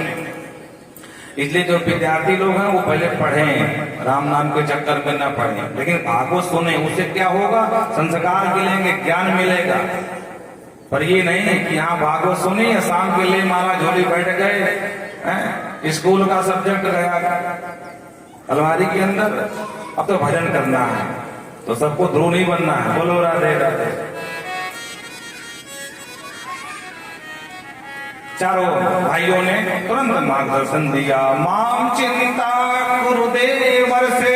इसलिए जो विद्यार्थी लोग हैं वो पहले पढ़ें, राम नाम के चक्कर में न पढ़ें, लेकिन भागवत सुने, उससे क्या होगा, संस्कार मिलेंगे, ज्ञान मिलेगा। पर ये नहीं है कि यहाँ भागवत सुनी, शाम के लिए माला झोली बैठ गए, स्कूल का सब्जेक्ट गया अलमारी के अंदर, अब तो भजन करना है, तो सबको ध्रुव नहीं बनना है। बोलो राधे राधे। चारों भाइयों ने तुरंत मार्गदर्शन दिया। माम चिंता गुरुदेवर से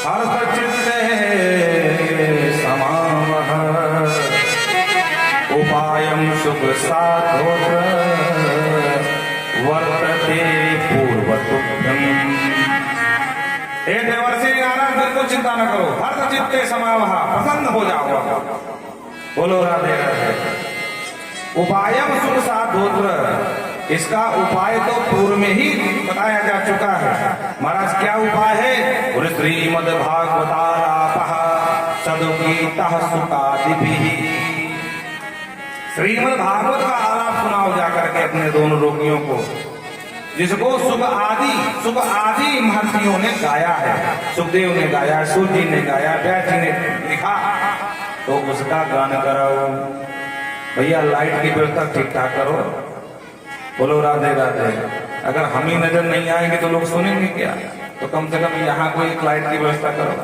हर्ष चित्ते समावह, उपायम शुभ साधोत्र वर्तते पूर्वतुभ्यम। हे देवर्षि नारद, बिल्कुल चिंता न करो, हर्ष चित्ते समावह, प्रसन्न हो जाओ। बोलो राधे राधे। उपायम शुभ साधोत्र, इसका उपाय तो पूर्व में ही बताया जा चुका है। महाराज क्या उपाय है। श्रीमद् भागवतालापः सदुगीतः सुकादिभिः, श्रीमद् भागवत का आलाप सुनाओ जाकर के अपने दोनों रोगियों को, जिसको सुख आदि महर्षियों ने गाया है। सुखदेव ने गाया, सूर्य जी ने गाया, व्यास जी ने लिखा, तो उसका गान कराओ। भैया लाइट की व्यवस्था ठीक ठाक करो। बोलो राधे राधे। अगर हम ही नजर नहीं आएंगे तो लोग सुनेंगे क्या, तो कम से कम यहाँ कोई एक लाइट की व्यवस्था करो।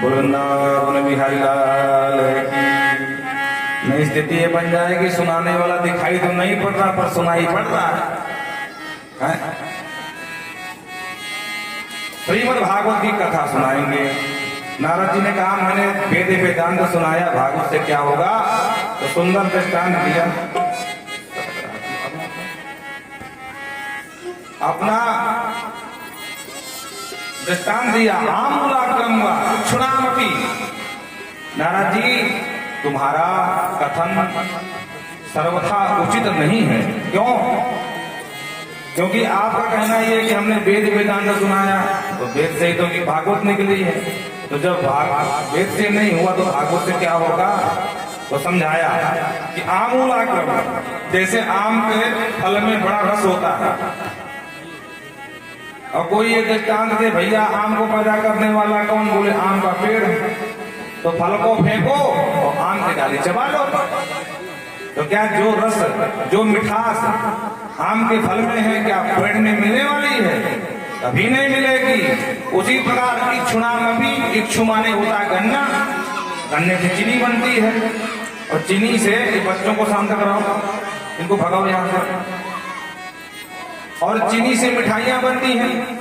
बोलो वृंदावन बिहारी लाल की। नई स्थिति ये बन जाएगी, सुनाने वाला दिखाई तो नहीं पड़ रहा पर सुनाई पड़ रहा है। श्रीमद् भागवत की कथा सुनाएंगे। नारद जी ने कहा मैंने वेद वेदांत सुनाया, भागवत से क्या होगा, तो सुंदर दृष्टांत दिया। अपना दृष्टांत दिया। आमूलाग्रम व क्षुणामपि। नारद जी तुम्हारा कथन सर्वथा उचित नहीं है। क्यों? क्योंकि आपका कहना ये कि हमने वेद वेदांत सुनाया, तो वेद से ही तो भागवत निकली है, तो जब वेद से नहीं हुआ तो भागवत से क्या होगा। तो समझाया कि आमूलाग्रम, जैसे आम के फल में बड़ा रस होता है, और कोई ये दृष्टांत दे भैया आम को पैदा करने वाला कौन, बोले आम का पेड़, तो फल को फेंको और आम की डाली चबा लो। तो क्या जो रस, जो मिठास आम के फल में है, क्या पेड़ में मिलने वाली है? कभी नहीं मिलेगी। उसी प्रकार इक्षुणाम भी, इक्षु माने होता है गन्ना, गन्ने से चीनी बनती है, और चीनी से बच्चों को शांत कराओ, इनको भगाओ यहाँ से। और चीनी से मिठाइयां बनती हैं।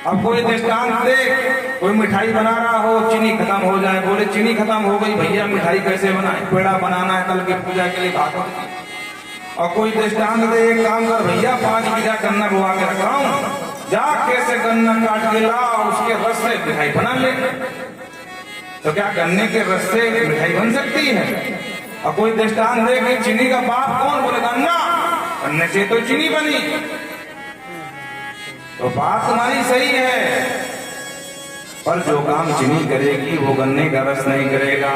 अब कोई दृष्टांत दे, कोई मिठाई बना रहा हो, चीनी खत्म हो जाए, बोले चीनी खत्म हो गई भैया, मिठाई कैसे बनाए? पेड़ा बनाना है कल की पूजा के लिए भागवत की। और कोई दृष्टांत दे, एक काम कर भैया, 5 बीघा गन्ना बोआ के रखा हूं, जा कैसे गन्ना काट के ला, उसके रस से मिठाई बना ले। तो क्या गन्ने के रस से मिठाई बन सकती है? और कोई दृष्टांत दे कि चीनी का बाप कौन? बोले गन्ना, गन्ने से तो चीनी बनी। तो बात तुम्हारी सही है, पर जो काम चीनी करेगी वो गन्ने का रस नहीं करेगा।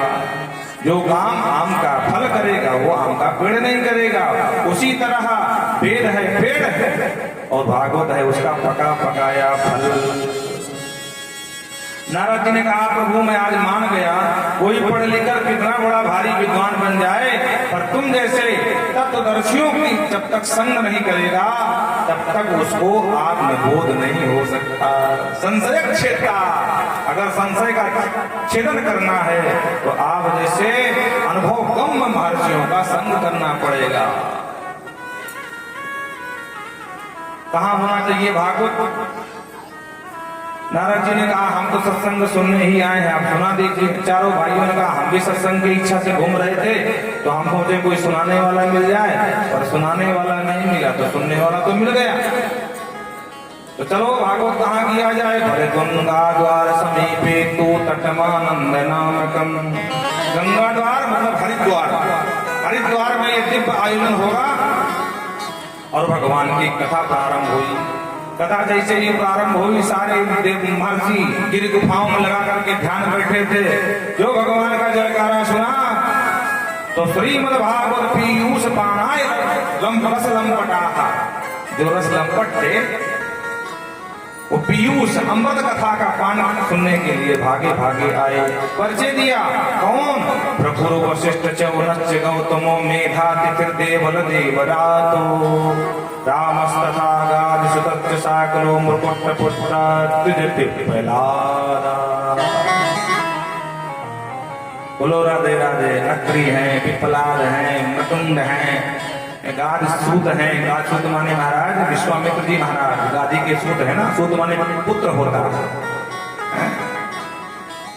जो काम आम का फल करेगा वो आम का पेड़ नहीं करेगा। उसी तरह वेद है पेड़ है, और भागवत है उसका पका पकाया फल। नारद जी ने कहा प्रभु मैं आज मान गया, कोई पढ़ लिखकर कितना बड़ा भारी विद्वान बन जाए, पर तुम जैसे तत्वदर्शियों की जब तक संग नहीं करेगा तब तक उसको आत्मबोध नहीं हो सकता। संशय क्षेत्र, अगर संशय का छेदन करना है तो आप जैसे अनुभव गम्य महर्षियों का संग करना पड़ेगा। कहाँ होना चाहिए भागवत? नारद जी ने कहा हम तो सत्संग सुनने ही आए हैं, आप सुना दीजिए। चारों भाइयों ने कहा हम भी सत्संग की इच्छा से घूम रहे थे, तो हम सोचे कोई सुनाने वाला मिल जाए, पर सुनाने वाला नहीं मिला, तो सुनने वाला तो मिल गया। तो चलो भागवत कहाँ किया जाए? भले गंगा द्वार समीपे तो तटमानंद नामकम। गंगा द्वार मतलब हरिद्वार, हरिद्वार में ये दिव्य आयोजन होगा और भगवान की कथा प्रारंभ हुई। कथा जैसे ही प्रारंभ हुई, सारे देव महर्षि गिर गुफाओं में लगा करके ध्यान बैठे थे। जो भगवान का जयकारा सुना तो श्रीमद् भागवत पीयूष पानाय रस लंपटा, जो रस लंपट थे वो पीयूष अमृत कथा का पान सुनने के लिए भागे भागे आए। परिचय दिया, कौन? प्रभुर वशिष्ठ चौनच गौतमो मेधातिथिर्देवल देवरातो रामस्तथा गादिसुतच्च साकलो मुकुट पुत्र प्रहलादा। बोलो राधे राधे। अत्रि हैं, पिपलाद हैं, नकुंड हैं, गाद सूत हैं। गाद सूत माने महाराज विश्वामित्र जी महाराज, गादी के सूत है ना, सूत माने पुत्र होता है।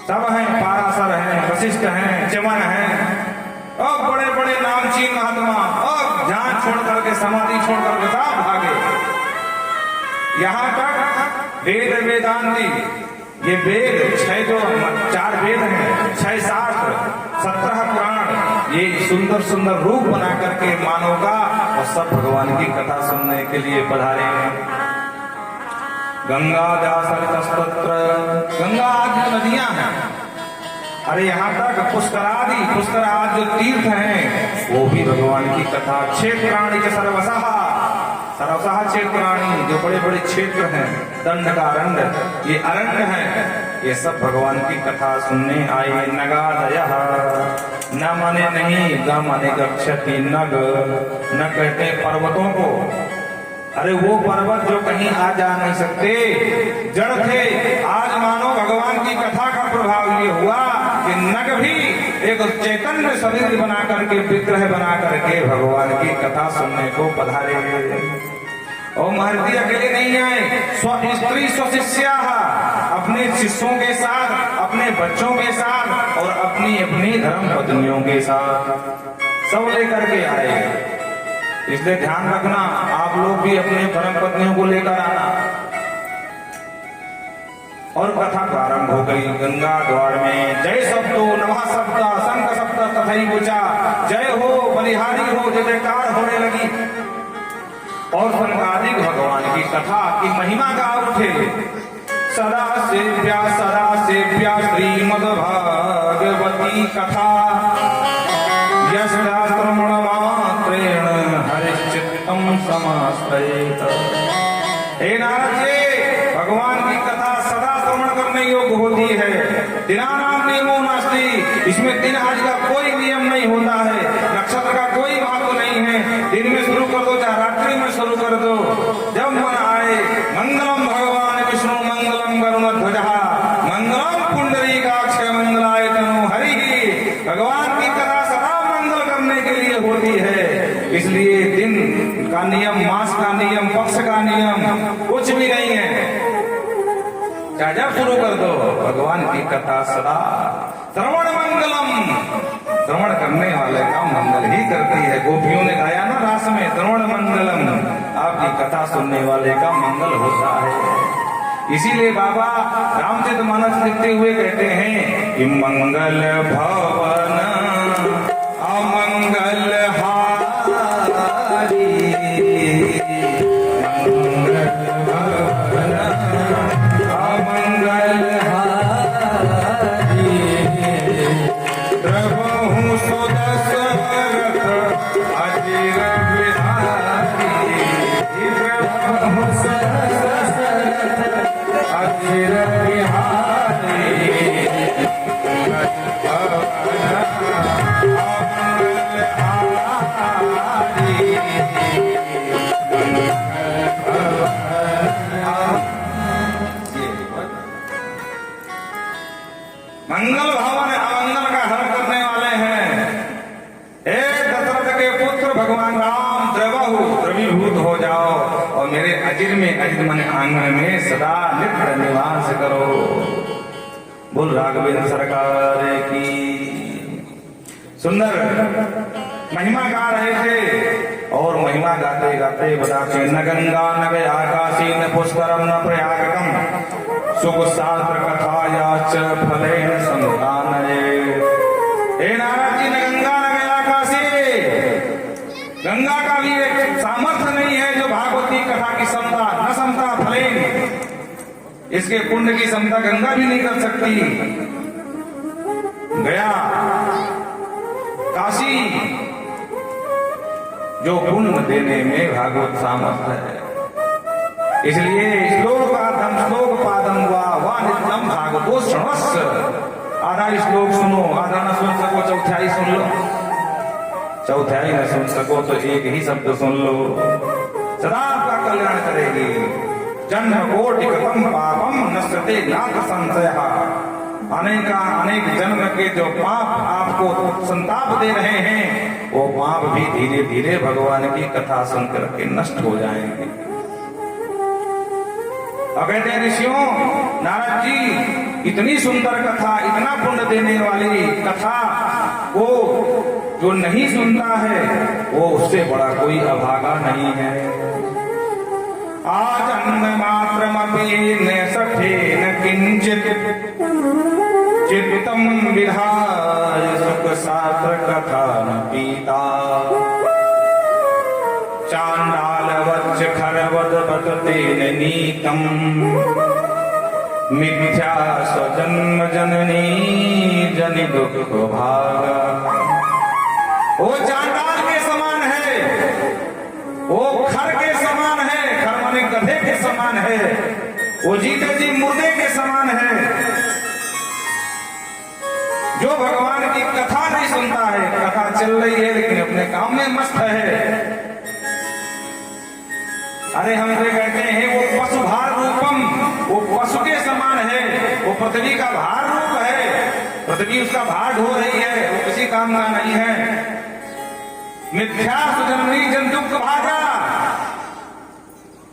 सब हैं, पाराशर हैं, वशिष्ठ हैं, च्यवन हैं, और बड़े बड़े नामचीन महात्मा, और जान छोड़ करके समाधि छोड़ करके सब भागे। यहाँ तक वेद वेदांती, ये वेद 4 वेद हैं, 6 शास्त्र, 17 पुराण, ये सुंदर सुंदर रूप बना करके मानव का, और सब भगवान की कथा सुनने के लिए पधारे हैं। गंगा दासत्र, गंगा आदि नदियां हैं, अरे यहाँ तक पुष्करादि, पुष्कर आदि जो तीर्थ हैं वो भी भगवान की कथा। क्षेत्राणि के सर्वसहा, सर्वसहा क्षेत्राणि, जो बड़े बड़े क्षेत्र हैं, दंडकारण्य, ये अरण्य हैं, ये सब भगवान की कथा सुनने आए। नगादयः, न माने नहीं, ग माने गच्छति, नग, न कहते पर्वतों को। अरे वो पर्वत जो कहीं आ जा नहीं सकते, जड़ थे, आज मानो भगवान की कथा का प्रभाव ये हुआ कि नग भी एक चैतन्य शरीर बना करके, विग्रह बना करके भगवान की कथा सुनने को पधारे। और महर्षि अकेले नहीं आए, स्त्री स्वशिष्या, अपने शिष्यों के साथ, अपने बच्चों के साथ, और अपनी अपनी धर्म पत्नियों के साथ सब लेकर के आए। इसलिए ध्यान रखना, आप लोग भी अपने धर्म पत्नियों को लेकर आना। और कथा प्रारंभ हो गई। गंगा द्वार में जय शब्दो, नमः शब्द, शंख शब्द तथैवचा, जय हो, बलिहारी हो, जय जयकार होने लगी। और सनकादिक भगवान की कथा की महिमा गा उठे। सदा सेव्या श्रीमद्भागवती कथा, यस्त्राश्रमणमात्रेण हरिश्चित्तम समाश्रयेत। हे नारद जी, भगवान की कथा सदा श्रवण करने योग्य होती है। दिनानाम नियमो नास्ति, इसमें दिन आज का कोई नियम नहीं होता है। नक्षत्र इसलिए दिन का नियम, मास का नियम, पक्ष का नियम कुछ भी नहीं है। जब शुरू कर दो भगवान की कथा सदा श्रवण मंगलम, श्रवण करने वाले का मंगल ही करती है। गोपियों ने गाया ना रास में, श्रवण मंगलम, आपकी कथा सुनने वाले का मंगल होता है। इसीलिए बाबा रामचरितमानस लिखते हुए कहते हैं कि मंगल भवन अमंगल हारी, मंगल हारी, प्रभु सुदशरथ अजिर बिहारी, प्रभु सुदशरथ अजिर बिहारी, मंगल भवन अमंगल का हर करने वाले हैं। हे दशरथ के पुत्र भगवान राम, द्रवहु द्रवीभूत हो जाओ और मेरे अजिर में, अजिर मन आंगन में सदा नित्य निवास करो। बोल राघवेंद्र सरकार की। सुंदर महिमा गा रहे थे और महिमा गाते गाते बताते न गंगा न गया काशी न पुष्करम न प्रयागकम सुख शास्त्र कथाया च फलेन संतानये। हे नारद जी, न गंगा न गया काशी, गंगा का भी एक सामर्थ्य नहीं है जो भागवती कथा की समता, न समता फलेन, इसके पुण्य की समता गंगा भी नहीं कर सकती। गया काशी जो पुण्य देने में भागवत सामर्थ्य है। इसलिए श्लोकार्थम श्लोक पादम वा नित्यम भागवतो श्रवस्स। आधा श्लोक सुनो, आधा न सुन सको चौथाई सुन लो, चौथाई न सुन सको तो एक ही शब्द सुन लो, सदा आपका कल्याण करेगी। जन्म कोटि कृतम पापम नश्यते नाथ संशयः। अनेक जन्म के जो पाप आपको संताप दे रहे हैं, वो पाप भी धीरे धीरे भगवान की कथा सुनकर के नष्ट हो जाएंगे। अब कहते हैं ऋषियों, नारद जी, इतनी सुंदर कथा, इतना पुण्य देने वाली कथा को जो नहीं सुनता है वो उससे बड़ा कोई अभागा नहीं है। आज अन्न मात्रमपि न सखे न किंचित चित्तम विधाय सुख शास्त्र कथा न पीता। चांडाल वच्च खरवद बततेन नीतम मिथ्या स्वजन्म जननी जनि दुख भागा। वो चांडाल के समान है, वो खर के समान है, खर माने गधे के समान है, वो जीते जी मुर्दे के समान है, जो भगवान की कथा नहीं सुनता है। कथा चल रही है लेकिन अपने काम में मस्त है। अरे हम इसे कहते हैं वो पशु भार रूपम, वो पशु के समान है, वो पृथ्वी का भार रूप है, पृथ्वी उसका भार ढो रही है, वो किसी काम का नहीं है। मिथ्या सुजन्मी जन दुख भागा,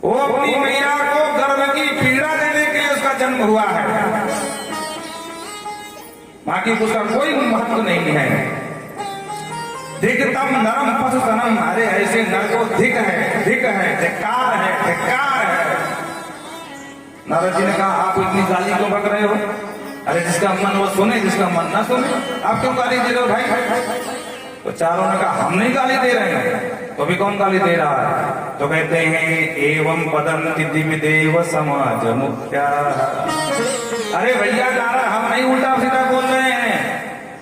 वो अपनी मैया को गर्भ की पीड़ा देने के लिए उसका जन्म हुआ है, बाकी उसका कोई महत्व नहीं है। धिक्तम नरम पशु सनम, अरे ऐसे नर को धिक है, धिक्कार है, धिक्कार है। नारद जी ने कहा आप इतनी गाली क्यों बक रहे हो? अरे जिसका मन वो सुने, जिसका मन ना सुने, आप क्यों गाली दे रहे हो भाई? तो चारों ने कहा हम नहीं गाली दे रहे हैं, तो भी कौन गाली दे रहा है? तो कहते हैं एवं वदन्ति दिव्य देव समाज मुख्या। अरे भैया नारद, हम नहीं उल्टा सीधा बोल रहे हैं।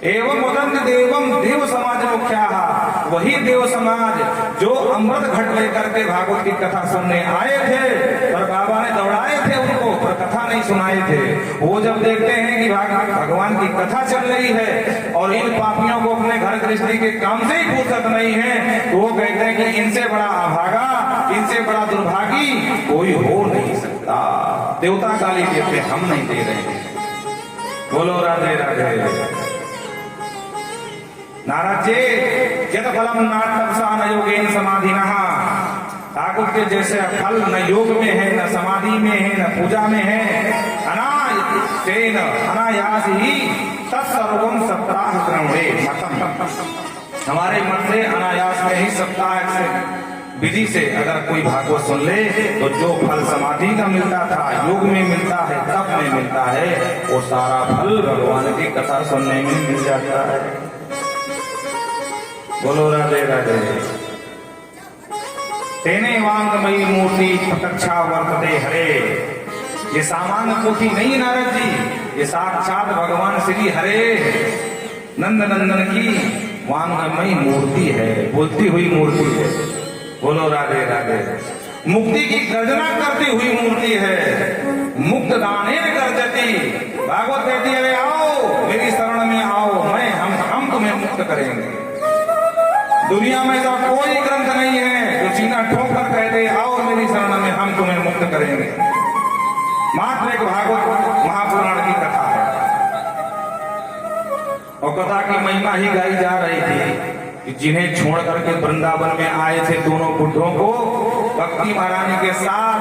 एवं वदन्ति देवम देव समाज मुख्या, वही देव समाज जो अमृत घट लेकर के भागवत की कथा सुनने आए थे, पर बाबा ने दौड़ाए थे उनको, पर कथा नहीं सुनाए थे। वो जब देखते हैं कि भगवान की कथा चल रही है और इन पापियों को अपने घर गृहस्थी के काम से ही फुर्सत नहीं है, तो वो कहते हैं कि इनसे बड़ा अभागा, इनसे बड़ा दुर्भागी कोई हो नहीं सकता। देवता गाली देते, हम नहीं दे रहे। बोलो राधे राधे। नारद जी यद फलम नाटपसा न योगेन समाधिनः, ठाकुर के जैसे फल न योग में है, न समाधि में है, न पूजा में है। अनायास ही तत्सर्वम सप्ताह क्रमणे मतम, हमारे मत से अनायास में ही सप्ताह से विधि से अगर कोई भागवत सुन ले तो जो फल समाधि का मिलता था, योग में मिलता है, तप में मिलता है, वो सारा फल भगवान की कथा सुनने में मिल जाता है। बोलो राधे राधे। तेने वांगमयी मूर्ति प्रत्यक्षा वर्तते हरे, ये सामान्य पोथी नहीं नारद जी, ये साक्षात भगवान श्री हरे नंद नंदन की वांगमयी मूर्ति है, बोलती हुई मूर्ति है। बोलो राधे राधे। मुक्ति की गर्जना करती हुई मूर्ति है, मुक्त दाने गर्जती। भागवत कहती है आओ मेरी शरण में आओ, हम तुम्हें मुक्त करेंगे। दुनिया में ऐसा कोई ग्रंथ नहीं है जो सीना ठोकर कहते आओ मेरी शरण में, हम तुम्हें मुक्त करेंगे। मात्र एक भागवत महापुराण की कथा है, और कथा की महिमा ही गाई जा रही थी कि जिन्हें छोड़ करके वृंदावन में आए थे दोनों बुढ़ों को भक्ति महारानी के साथ,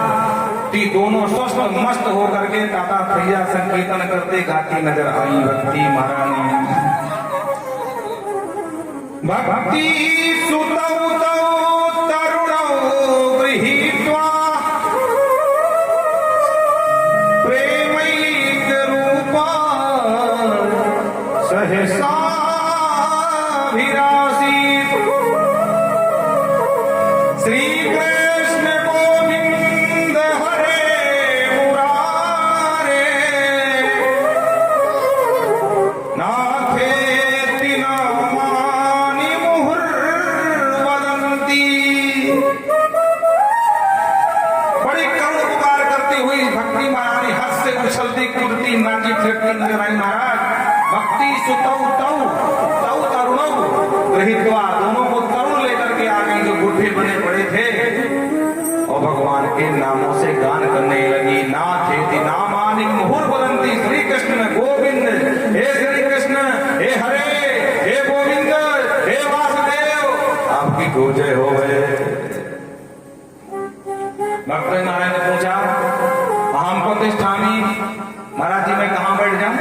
दोनों स्वस्थ मस्त होकर के दाता भैया संकीर्तन करते गाती नजर आई भक्ति महारानी। भक्ति सुतौ तौ तरुणौ गृहीत्वा प्रेमैक रूपा सहसाभिरासीत्। श्री कृष्ण गोविंद हरे मुरारे नाथेति नामानि मुहुर्वदन्ति। बड़ी करुण पुकार करती हुई भक्ति महारानी हंस से उछलती कूदती नाची फिरती नजर आई महाराज। भक्ति सुतौ तौ तौ तरुणौ गृहीत्वा, दोनों को तरुण लेकर के आ गई जो बूढ़े बने पड़े थे, और भगवान के नामों से गान करने लगी। नाथेति नामानि मुहुर्वदन्ति। श्री कृष्ण गोविंद, हे श्री कृष्ण, हे हरे, हे गोविंद, हे वासुदेव, आपकी जय हो गए। भक्त नारायण ने पूछा हम प्रतिष्ठानी महाराज जी मैं कहाँ बैठ जाऊं?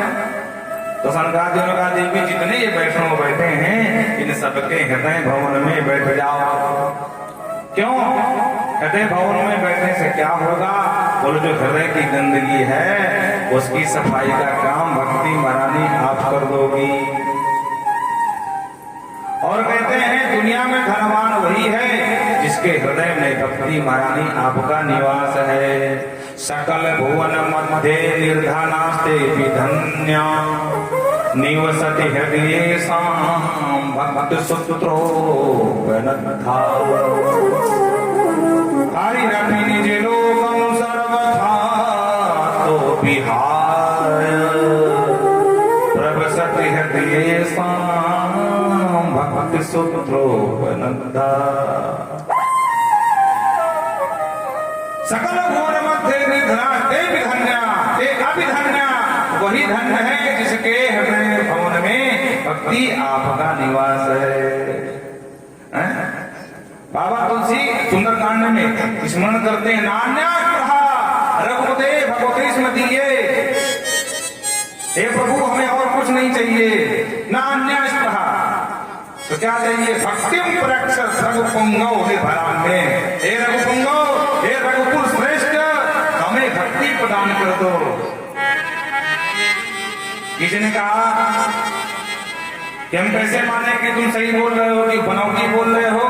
तो सनकादियों ने कहा देवी जितने ये वैष्णव बैठे हैं इन सबके हृदय भवन में बैठ जाओ। क्यों? हृदय भवन में बैठने से क्या होगा? बोलो जो हृदय की गंदगी है उसकी सफाई का काम भक्ति महारानी आप कर दोगी। और कहते हैं दुनिया में धनवान वही है जिसके हृदय में भक्ति महारानी आपका निवास है। सकल भुवन मध्य निर्धनास्ते विधन्या निवसति हृदयेषां भक्त सुत्रो वनद्धा। हरिरपि निज लोकं सर्वथा तो विहाय प्रवसति हृदयेषां भक्त सुत्रो वनद्धा। सकल भुवन मध्य निर्धनास्ते विधन्या, ते अभिधन्या वही धन्य है जिसके हृदय भवन में भक्ति आपका निवास है। बाबा तुलसी सुंदरकांड में स्मरण करते हैं नान्या कहा रघुपते भगवती स्मृतिये, हे प्रभु हमें और कुछ नहीं चाहिए। नान्या कहा तो क्या चाहिए? भक्तिम प्रक्ष रघुपुंगौ निर्भरान्मे, हे रघुपुंगौ, हे रघुकुल श्रेष्ठ हमें भक्ति प्रदान कर दो। किसी ने कहा कि हम कैसे माने कि तुम सही बोल रहे हो कि बनौटी बोल रहे हो?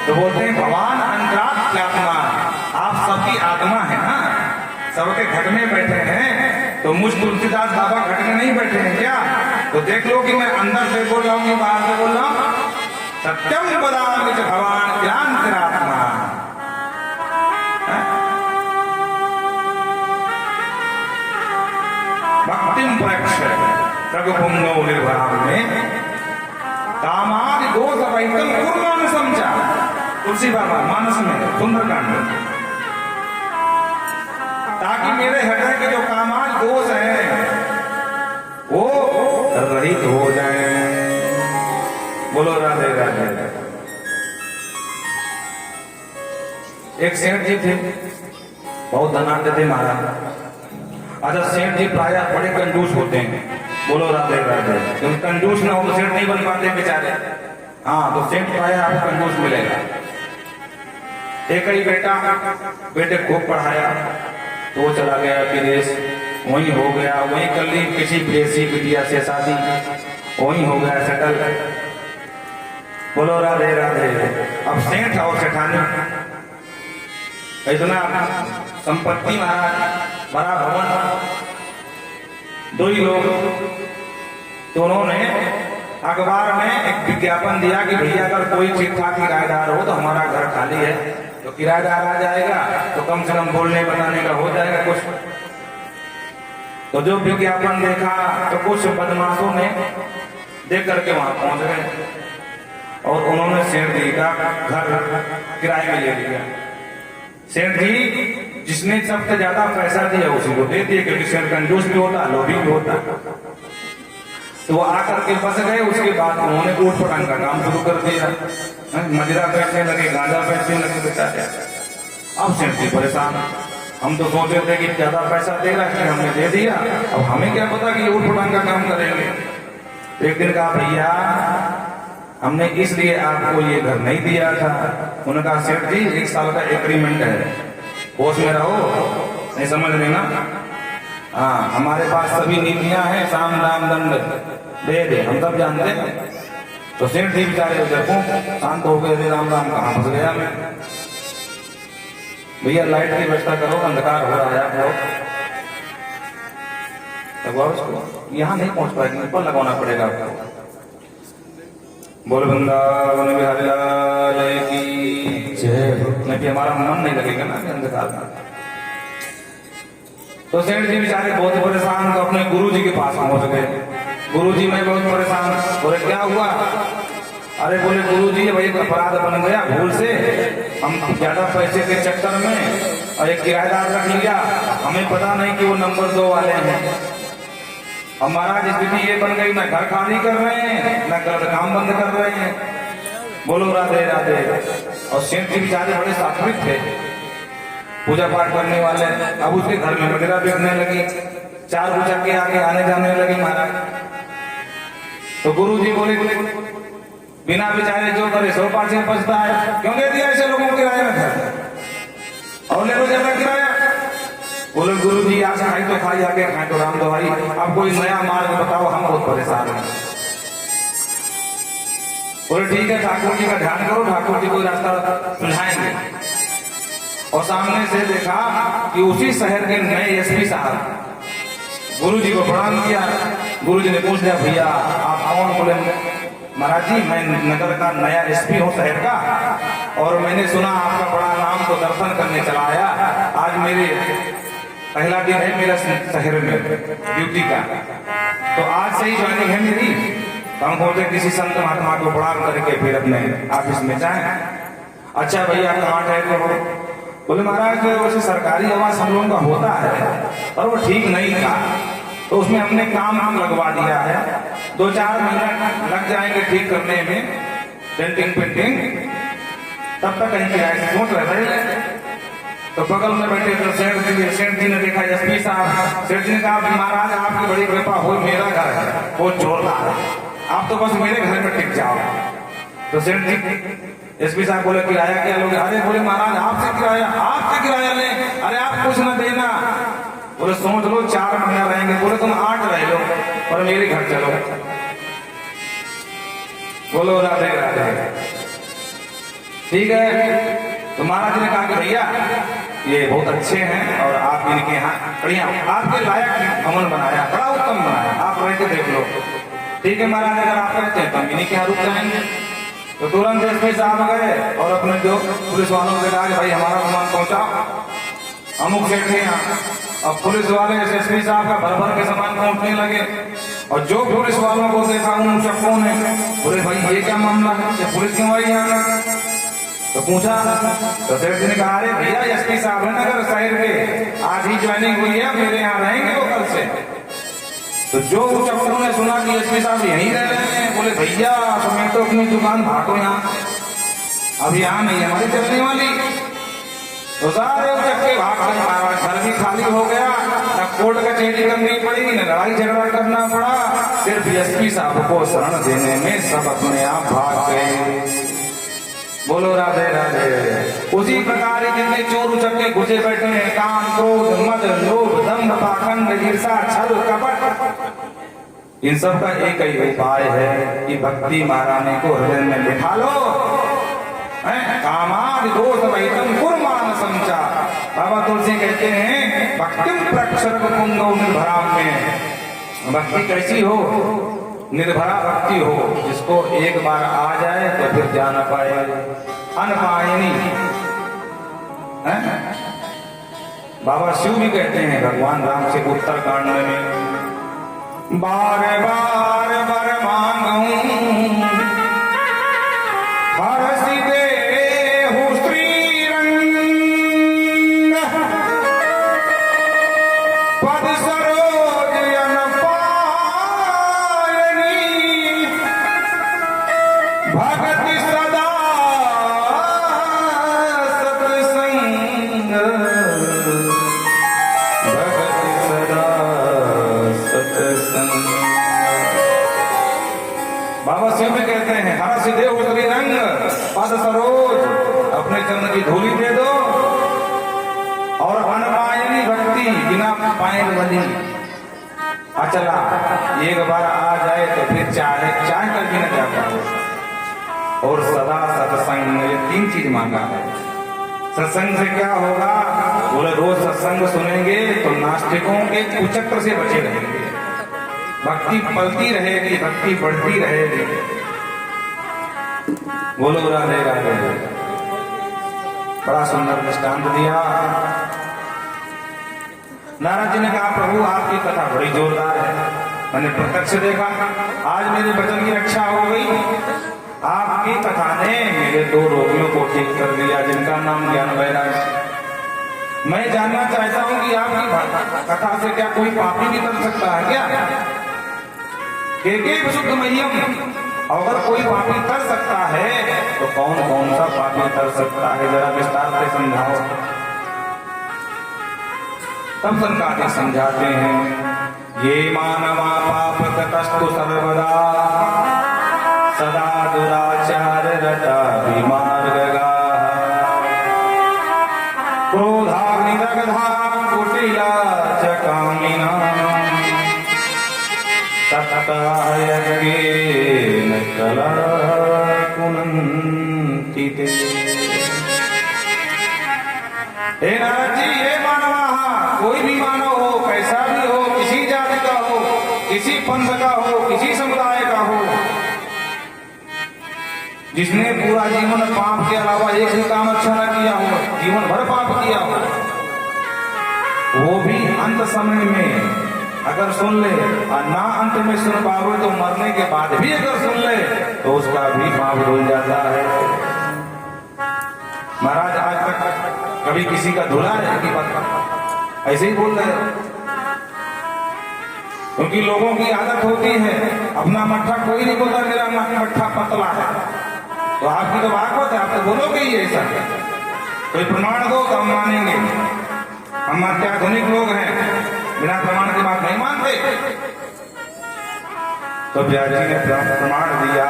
तो बोलते हैं भगवान अंतरात्मा, आप सबकी आत्मा है ना, सबके घट में बैठे हैं। तो मुझ तुलसीदास बाबा घट में नहीं बैठे हैं क्या? तो देख लो कि मैं अंदर से बोल रहा हूँ कि बाहर से बोल रहा हूँ। सत्यम वदामि च भगवान अंतरात्मा। भक्तिम प्रक्ष रघुपुंगौ निर्भरान्मे कामादि दोष रहितं कुर्मानसं च। तुलसी बाबा मानस में सुंदरकांड में, ताकि मेरे हृदय के जो कामादि दोष हैं वो रहित हो जाए। बोलो राधे राधे। एक सेठ जी थे, बहुत धनाढ़ थे महाराज। अच्छा, सेठ जी प्राय बड़े कंजूस होते हैं। बोलो राधे राधे। क्योंकि कंजूस ना हो तो सेठ नहीं बन पाते बेचारे। हाँ, तो सेठ प्राय आपको कंजूस मिलेगा। एक ही बेटा, बेटे को पढ़ाया तो वो चला गया विदेश, वहीं हो गया, वहीं कर ली किसी विदेशी बिटिया से शादी, वहीं हो गया सेटल। बोलो राधे राधे। अब सेठ और सेठानी, इतना संपत्ति महाराज, बड़ा भवन, दो ही लोग। तो उन्होंने अखबार में एक विज्ञापन दिया कि भैया अगर कोई ठीक ठाक किराएदार हो तो हमारा घर खाली है, तो किराएदार आ जाएगा तो कम से कम बोलने बताने का हो जाएगा कुछ। तो जो विज्ञापन देखा तो कुछ बदमाशों ने देख करके वहां पहुंच गए और उन्होंने सेठ जी का घर किराए में ले लिया। सेठ जी जिसने सबसे ज्यादा पैसा दिया उसी को दे दिए, क्योंकि सेठ कंजूस भी होता, लोभी भी होता। तो वो आकर के फंस गए। उसके बाद उन्होंने ऊट पटांग का काम शुरू कर दिया, मदिरा बेचने लगे, गांजा बेचने लगे बेचारे। अब सेठ जी परेशान। हम तो सोचे थे कि ज्यादा पैसा दे रहा है, हमने दे दिया, अब हमें क्या पता कि ऊट पटांग का काम करेंगे। एक दिन कहा, भैया हमने इसलिए आपको ये घर नहीं दिया था। उन्होंने कहा, सेठ जी 1 साल का एग्रीमेंट है, होश में रहो, नहीं समझ लेना। हाँ, हमारे पास सभी नीतियां हैं, साम दाम दंड दे दे, हम सब जानते हैं। तो सेठ जी बेचारे देखो शांत हो गए, राम राम कहाँ फंस गया मैं। भैया लाइट की व्यवस्था करो, अंधकार हो रहा है आप लोग। उसको यहाँ नहीं पहुंच पाएगी, ऊपर लगाना पड़ेगा आपको। बोल वृंदावन बिहारी लाल की जय। नहीं हमारा मन नहीं लगेगा ना अंधकार में। तो सेठ जी बेचारे बहुत परेशान, तो अपने गुरुजी के पास पहुंच गए। गुरुजी मैं बहुत परेशान। बोले क्या हुआ? अरे बोले गुरुजी भाई अपराध बन गया भूल से, हम ज्यादा पैसे के चक्कर में और एक किराएदार रख लिया, हमें पता नहीं कि वो नंबर 2 वाले हैं। अब महाराज स्थिति ये बन गई, ना घर खाली कर रहे हैं, ना गलत काम बंद कर रहे हैं। बोलो राधे राधे। और सेठ जी बेचारे बड़े सात्विक थे, पूजा पाठ करने वाले। अब उसके घर में मदिरा बिकने लगी, 4 पूजा के आगे आने जाने लगे महाराज। तो गुरु जी बोले, बिना बेचारे जो करे सो पाछे बचता है, क्यों दे दिया ऐसे लोगों को किराए में घर और ले लो ज्यादा किराया? बोले गुरु जी आज खाई तो खाई, आगे खाई तो राम दो भाई, अब कोई नया मार्ग बताओ, हम बहुत परेशान हैं। बोले ठीक है, ठाकुर जी का ध्यान करो, ठाकुर जी कोई रास्ता सुझाएंगे। और सामने से देखा कि उसी शहर के नए एसपी साहब गुरुजी को प्रणाम किया। गुरुजी ने पूछ लिया, भैया आप कौन? बोले महाराज जी मैं नगर का नया एसपी हूँ शहर का, और मैंने सुना आपका बड़ा नाम, तो दर्शन करने चला आया। आज मेरे पहला दिन है मेरा शहर में ड्यूटी का, तो आज से ही ज्वाइनिंग है मेरी। तो हम बोलते किसी संत महात्मा को प्रणाम करके फिर अपने ऑफिस में जाए। अच्छा भैया कहाँ ठहरे हो? बोले महाराज वैसे सरकारी आवास हम लोगों का होता है और वो ठीक नहीं था, तो उसमें हमने काम लगवा दिया है। 2-4 महीने लग जाएंगे ठीक करने में, पेंटिंग तब तक कहीं किराए से सोच रहे थे। तो बगल में बैठे थे सेठ जी ने देखा एसपी साहब। सेठ जी ने कहा, महाराज आपकी बड़ी कृपा हो, मेरा घर है वो जोरदार है, आप तो बस मेरे घर में टिक जाओ। तो सेठ जी एसपी साहब बोले किराया क्या लोगे? अरे बोले महाराज आपसे किराया ले। अरे आप कुछ न देना। बोले सोच लो 4 महीना रहेंगे। बोले तुम 8 रह लो और मेरे घर चलो। बोलो राधे राधे। ठीक है। तो महाराज ने कहा कि भैया ये बहुत अच्छे हैं और आप इनके यहाँ बढ़िया, आपके लायक भवन बनाया, बड़ा उत्तम बनाया, आप रह के देख लो। ठीक है महाराज, अगर आप कहते हैं तो हम इन्हीं के यहाँ रुक जाएंगे। तो तुरंत एसपी साहब गए और अपने जो पुलिस वालों से कहा कि भाई हमारा सामान पहुंचाओ, अमुक सेठ के यहाँ। अब पुलिस वाले एसपी साहब का भर भर के सामान पहुंचने लगे और जो पुलिस वालों को देखा उन चक्कों ने बोले भाई ये क्या मामला है, ये पुलिस क्यों आई यहाँ? तो पूछा तो सेठ जी ने कहा, अरे भैया एसपी साहब है नगर शहर के, आज ही ज्वाइनिंग हुई है, मेरे यहाँ रहेंगे वो कल से। तो जो चक्करों ने सुना कि एसपी साहब यहीं रह रहे हैं, बोले भैया तो मैं तो अपनी दुकान भागो यहाँ, अब यहाँ नहीं हमारी चलने वाली। तो सारे चक्के भाग गए महाराज, घर भी खाली हो गया, न कोर्ट कचहरी करनी पड़ी, न लड़ाई झगड़ा करना पड़ा, सिर्फ एसपी साहब को शरण देने में सब अपने आप भाग गए। बोलो राधे राधे। उसी प्रकार जितने चोर उचक्के घुसे बैठे हैं, काम क्रोध मद लोभ दंभ पाखंड ईर्षा छल कपट, इन सब का एक ही उपाय है कि भक्ति महारानी को हृदय में बिठा लो। कामादि दोष वहितम कुर्मान संचा, बाबा तुलसी कहते हैं भक्तिम प्रक्षरक कुंदो निर्भरा में। भक्ति कैसी हो? निर्भरा भक्ति हो, जिसको एक बार आ जाए तो फिर जा न पाए, अनपायनी। बाबा शिव भी कहते हैं भगवान राम से उत्तर कांड में, बार बार बर मांगूं हरस देहु श्रीरंग, पद सरोज अनपायनी, भगति सदा सत्संग, भगति सदा सत्संग। बाबा शिव में कहते हैं हरस देहु श्रीरंग, पद सरोज, अपने चरण की धूली दे दो, और अनपायनी भक्ति बिना पायल वाली अचला, एक बार आ जाए तो फिर चाहे कर भी न जाता हो। और सदा सत्संग, ये तीन चीज मांगा है। सत्संग से क्या होगा? बोले रोज सत्संग सुनेंगे तो नास्तिकों के कुचक्र से बचे रहेंगे, भक्ति पलती रहेगी, भक्ति बढ़ती रहेगी। बोलो राधे राधे। बड़ा सुंदर दृष्टांत दिया। नारद जी ने कहा प्रभु आपकी कथा बड़ी जोरदार है, मैंने प्रत्यक्ष देखा, आज मेरे वचन की रक्षा हो गई। आपकी कथा ने मेरे 2 रोगियों को ठीक कर दिया, जिनका नाम ज्ञान वैराग्य। मैं जानना चाहता हूं कि आपकी कथा से क्या कोई पापी भी कर सकता है क्या? के शुद्ध मह्यम, अगर कोई पापी कर सकता है तो कौन कौन सा पापी कर सकता है, जरा विस्तार से समझाओ। तब संकाते समझाते हैं, ये मानवा पाप तस्तु सर्वदा, सदा दुराचार रता विमार्गा, क्रोधाग्निदग्धा कुटिला च कामिना, तत्तायज्ञेन कला कुनन्ति ते। हे नारद जी, ये मानवा, कोई भी मानव हो, कैसा भी हो, किसी जाति का हो, किसी पंथ का हो, किसी समुदाय का हो, जिसने पूरा जीवन पाप के अलावा एक भी काम अच्छा न किया हो, जीवन भर पाप किया हो, वो भी अंत समय में अगर सुन ले और ना अंत में सुन पाओ तो मरने के बाद भी अगर सुन ले तो उसका भी पाप धुल जाता है। महाराज आज तक कभी किसी का धुला है कि बात ऐसे ही बोल रहे, क्योंकि लोगों की आदत होती है, अपना मट्ठा कोई नहीं बोलता मेरा मट्ठा पतला है, तो आपकी तो भागवत है, आप तो बोलोगे ही ऐसा। कोई प्रमाण दो तो हम मानेंगे, हम अत्याधुनिक लोग हैं, बिना प्रमाण की बात नहीं मानते। तो व्यास जी ने प्रमाण दिया,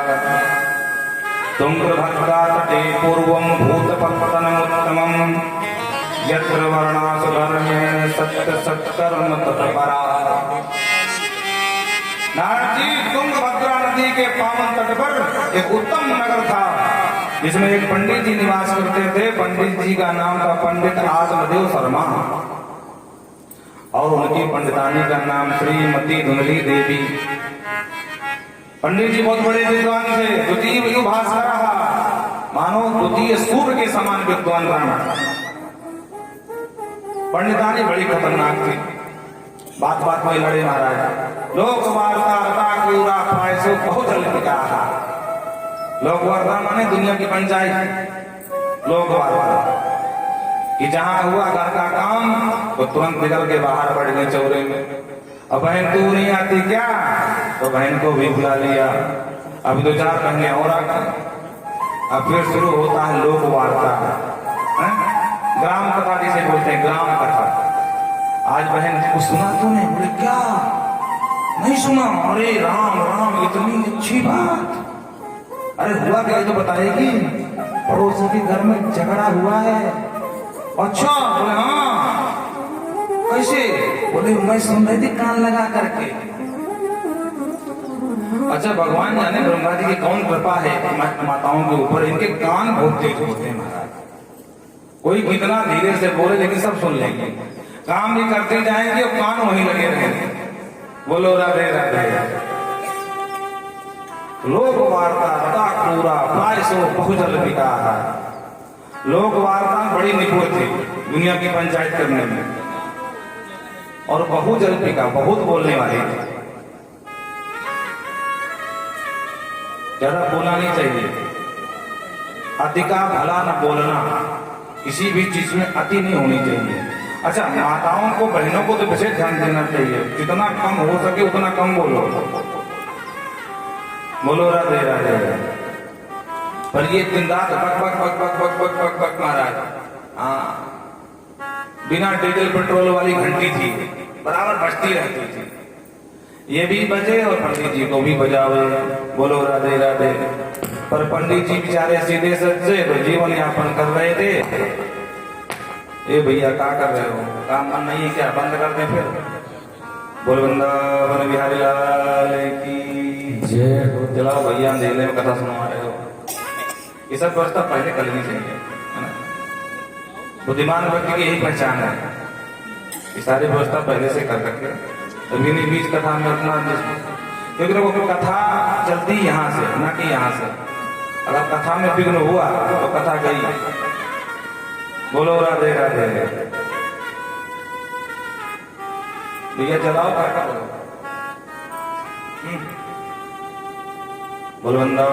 तुंगभद्रा तटे पूर्वम भूतपत्तनमुत्तमम्, यत्र वर्णासु धर्मेण सत्य सत्कर्म तत्परा। नारद जी, तुंगभद्रा नदी के पावन तट पर एक उत्तम नगर था, जिसमें एक पंडित जी निवास करते थे। पंडित जी का नाम था पंडित आत्मदेव शर्मा, और उनकी पंडितानी का नाम श्रीमती धुंधली देवी। पंडित जी बहुत बड़े विद्वान थे, द्वितीय भास्कर, मानो द्वितीय सूर्य के समान विद्वान ब्राह्मण। पंडितानी बड़ी खतरनाक थी, बात बात में लड़े महाराज। लोक वार्ता पूरा पायसो बहुत जल्दी कहा। लोक वार्ता माने दुनिया की पंचायत। लोक वार्ता कि जहां हुआ घर का काम तो तुरंत निकल के बाहर बढ़ गए चौरे में, अब बहन तू नहीं आती क्या? तो बहन को भी बुला लिया। अब 2-4 महीने और आ गए। अब फिर शुरू होता है लोक वार्ता, ग्राम कथा जिसे बोलते हैं, ग्राम कथा। आज बहन को सुना तूने? बोले क्या नहीं सुना? अरे राम राम, इतनी अच्छी बात। अरे हुआ क्या, तो बताएगी। पड़ोसी के घर में झगड़ा हुआ है। अच्छा, बोले हाँ, कैसे? बोले मैं सुन रही थी कान लगा करके। अच्छा, भगवान जाने ब्रह्मा जी की कौन कृपा है माताओं के ऊपर, इनके कान बहुत तेज होते हैं महाराज। कोई कितना धीरे से बोले लेकिन सब सुन लेंगे। काम भी करते जाएंगे और कान वहीं लगे रहेंगे। बोलो राधे राधे। लोक वार्ता पूरा प्रायसो बहुजल विकार। लोक वार्ता बड़ी निपुण थी दुनिया की पंचायत करने में, और बहुजल पिका, बहुत बोलने वाली थी। ज्यादा बोलना नहीं चाहिए। अति का भला न बोलना, किसी भी चीज में अति नहीं होनी चाहिए। अच्छा, माताओं को, बहनों को तो विशेष ध्यान देना चाहिए, जितना कम हो सके उतना कम बोलो। बोलो राधे राधे। पर ये दिन रात बक बक बक बक बक बक बक बक महाराज। हाँ, बिना डीजल पेट्रोल वाली घंटी थी, बराबर बजती रहती थी। ये भी बजे और पंडित जी को भी बजावे। बोलो राधे राधे। पर पंडित जी बेचारे सीधे सच्चे तो जीवन यापन कर रहे थे। ये भैया क्या कर रहे हो, काम मन नहीं है क्या? बंद कर दे फिर। बोल वृंदावन बिहारी लाल की जय हो। चलाओ भैया, अंधेरे में कथा सुनवा रहे हो। ये सब व्यवस्था पहले कर लेनी चाहिए, है ना? बुद्धिमान व्यक्ति की यही पहचान है, ये सारी व्यवस्था पहले से कर रखे। तभी नहीं बीच कथा में अपना, क्योंकि देखो कथा चलती यहाँ से ना कि यहाँ से। अगर कथा में विघ्न हुआ तो कथा गई। बोलो राधे राधे। भैया चलाओ, क्या बोलो। बोलो वृंदावन।